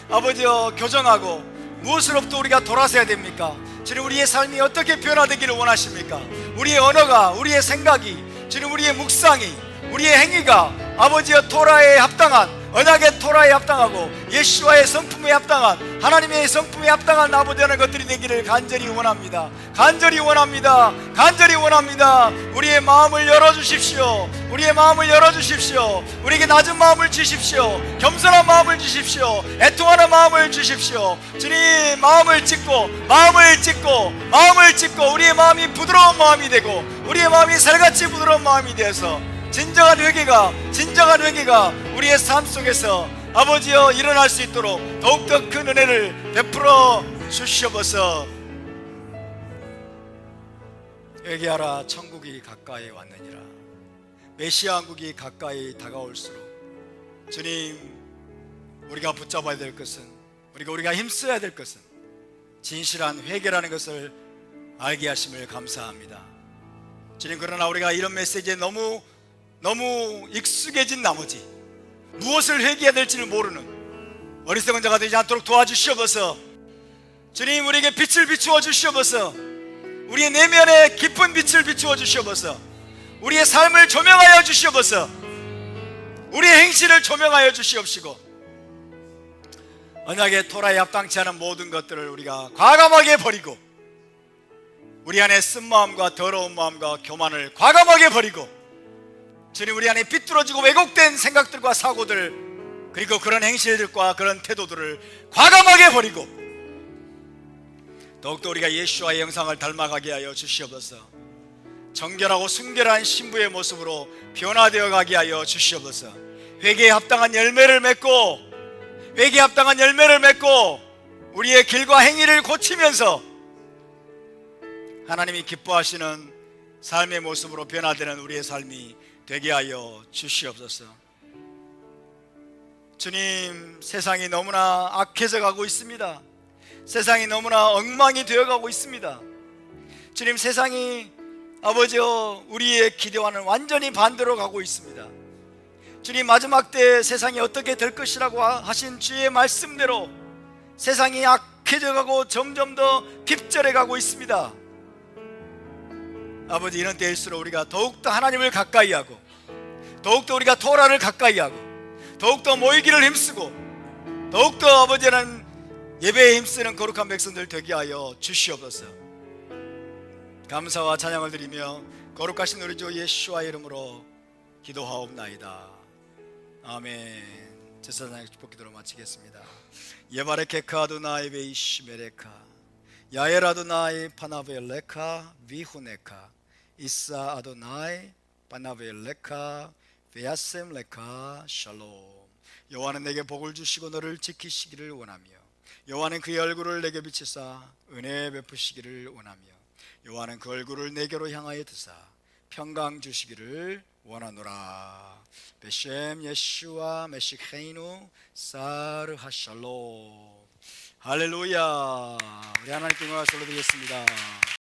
교정하고 무엇으로부터 우리가 돌아서야 됩니까? 주님, 우리의 삶이 어떻게 변화되기를 원하십니까? 우리의 언어가, 우리의 생각이, 주님 우리의 묵상이, 우리의 행위가 아버지의 토라에 합당한 언약의 토라에 합당하고 예수와의 성품에 합당한, 하나님의 성품에 합당한 아버지 되는 것들이 되기를 간절히 원합니다. 간절히 원합니다. 간절히 원합니다. 우리의 마음을 열어주십시오. 우리의 마음을 열어주십시오. 우리에게 낮은 마음을 주십시오. 겸손한 마음을 주십시오. 애통하는 마음을 주십시오. 주님, 마음을 찢고 우리의 마음이 부드러운 마음이 되고 우리의 마음이 살같이 부드러운 마음이 되어서 진정한 회개가 우리의 삶 속에서 아버지여 일어날 수 있도록 더욱더 큰 은혜를 베풀어 주시옵소서. 회개하라, 천국이 가까이 왔느니라. 메시아 왕국이 가까이 다가올수록 주님, 우리가 붙잡아야 될 것은, 우리가 힘써야 될 것은 진실한 회개라는 것을 알게 하심을 감사합니다. 주님, 그러나 우리가 이런 메시지에 너무 익숙해진 나머지 무엇을 회개해야 될지를 모르는 어리석은 자가 되지 않도록 도와주시옵소서. 주님, 우리에게 빛을 비추어 주시옵소서. 우리의 내면에 깊은 빛을 비추어 주시옵소서. 우리의 삶을 조명하여 주시옵소서. 우리의 행실을 조명하여 주시옵시고 언약의 토라에 합당치 않은 모든 것들을 우리가 과감하게 버리고 우리 안에 쓴마음과 더러운 마음과 교만을 과감하게 버리고 주님, 우리 안에 비뚤어지고 왜곡된 생각들과 사고들, 그리고 그런 행실들과 그런 태도들을 과감하게 버리고 더욱더 우리가 예수와의 형상을 닮아가게 하여 주시옵소서. 정결하고 순결한 신부의 모습으로 변화되어 가게 하여 주시옵소서. 회개에 합당한 열매를 맺고 우리의 길과 행위를 고치면서 하나님이 기뻐하시는 삶의 모습으로 변화되는 우리의 삶이 되게 하여 주시옵소서. 주님, 세상이 너무나 악해져 가고 있습니다. 세상이 너무나 엉망이 되어 가고 있습니다. 주님, 세상이 아버지여 우리의 기대와는 완전히 반대로 가고 있습니다. 주님, 마지막 때 세상이 어떻게 될 것이라고 하신 주의 말씀대로 세상이 악해져 가고 점점 더 핍절해 가고 있습니다. 아버지, 이런 때일수록 우리가 더욱더 하나님을 가까이 하고 더욱더 우리가 토라를 가까이 하고 더욱더 모이기를 힘쓰고 더욱더 아버지는 예배에 힘쓰는 거룩한 백성들 되게 하여 주시옵소서. 감사와 찬양을 드리며 거룩하신 우리 주 예수와 이름으로 기도하옵나이다. 아멘. 제사장의 축복 기도로 마치겠습니다. 예바레케크 아도나이 베이시메레카 야엘 아도나이 파나벨레카 비후네카 이사 아도나이 파나벨레카 베야셈레카 샬롬. 여호와는 내게 복을 주시고 너를 지키시기를 원하며 여호와는 그의 얼굴을 내게 비치사 은혜 베푸시기를 원하며 여호와는 그 얼굴을 내게로 향하여 드사 평강 주시기를 원하노라. 베셈 예슈와 메시케이누 사르 하샬롬. 할렐루야. 우리 하나님께 영광을 돌려드리겠습니다.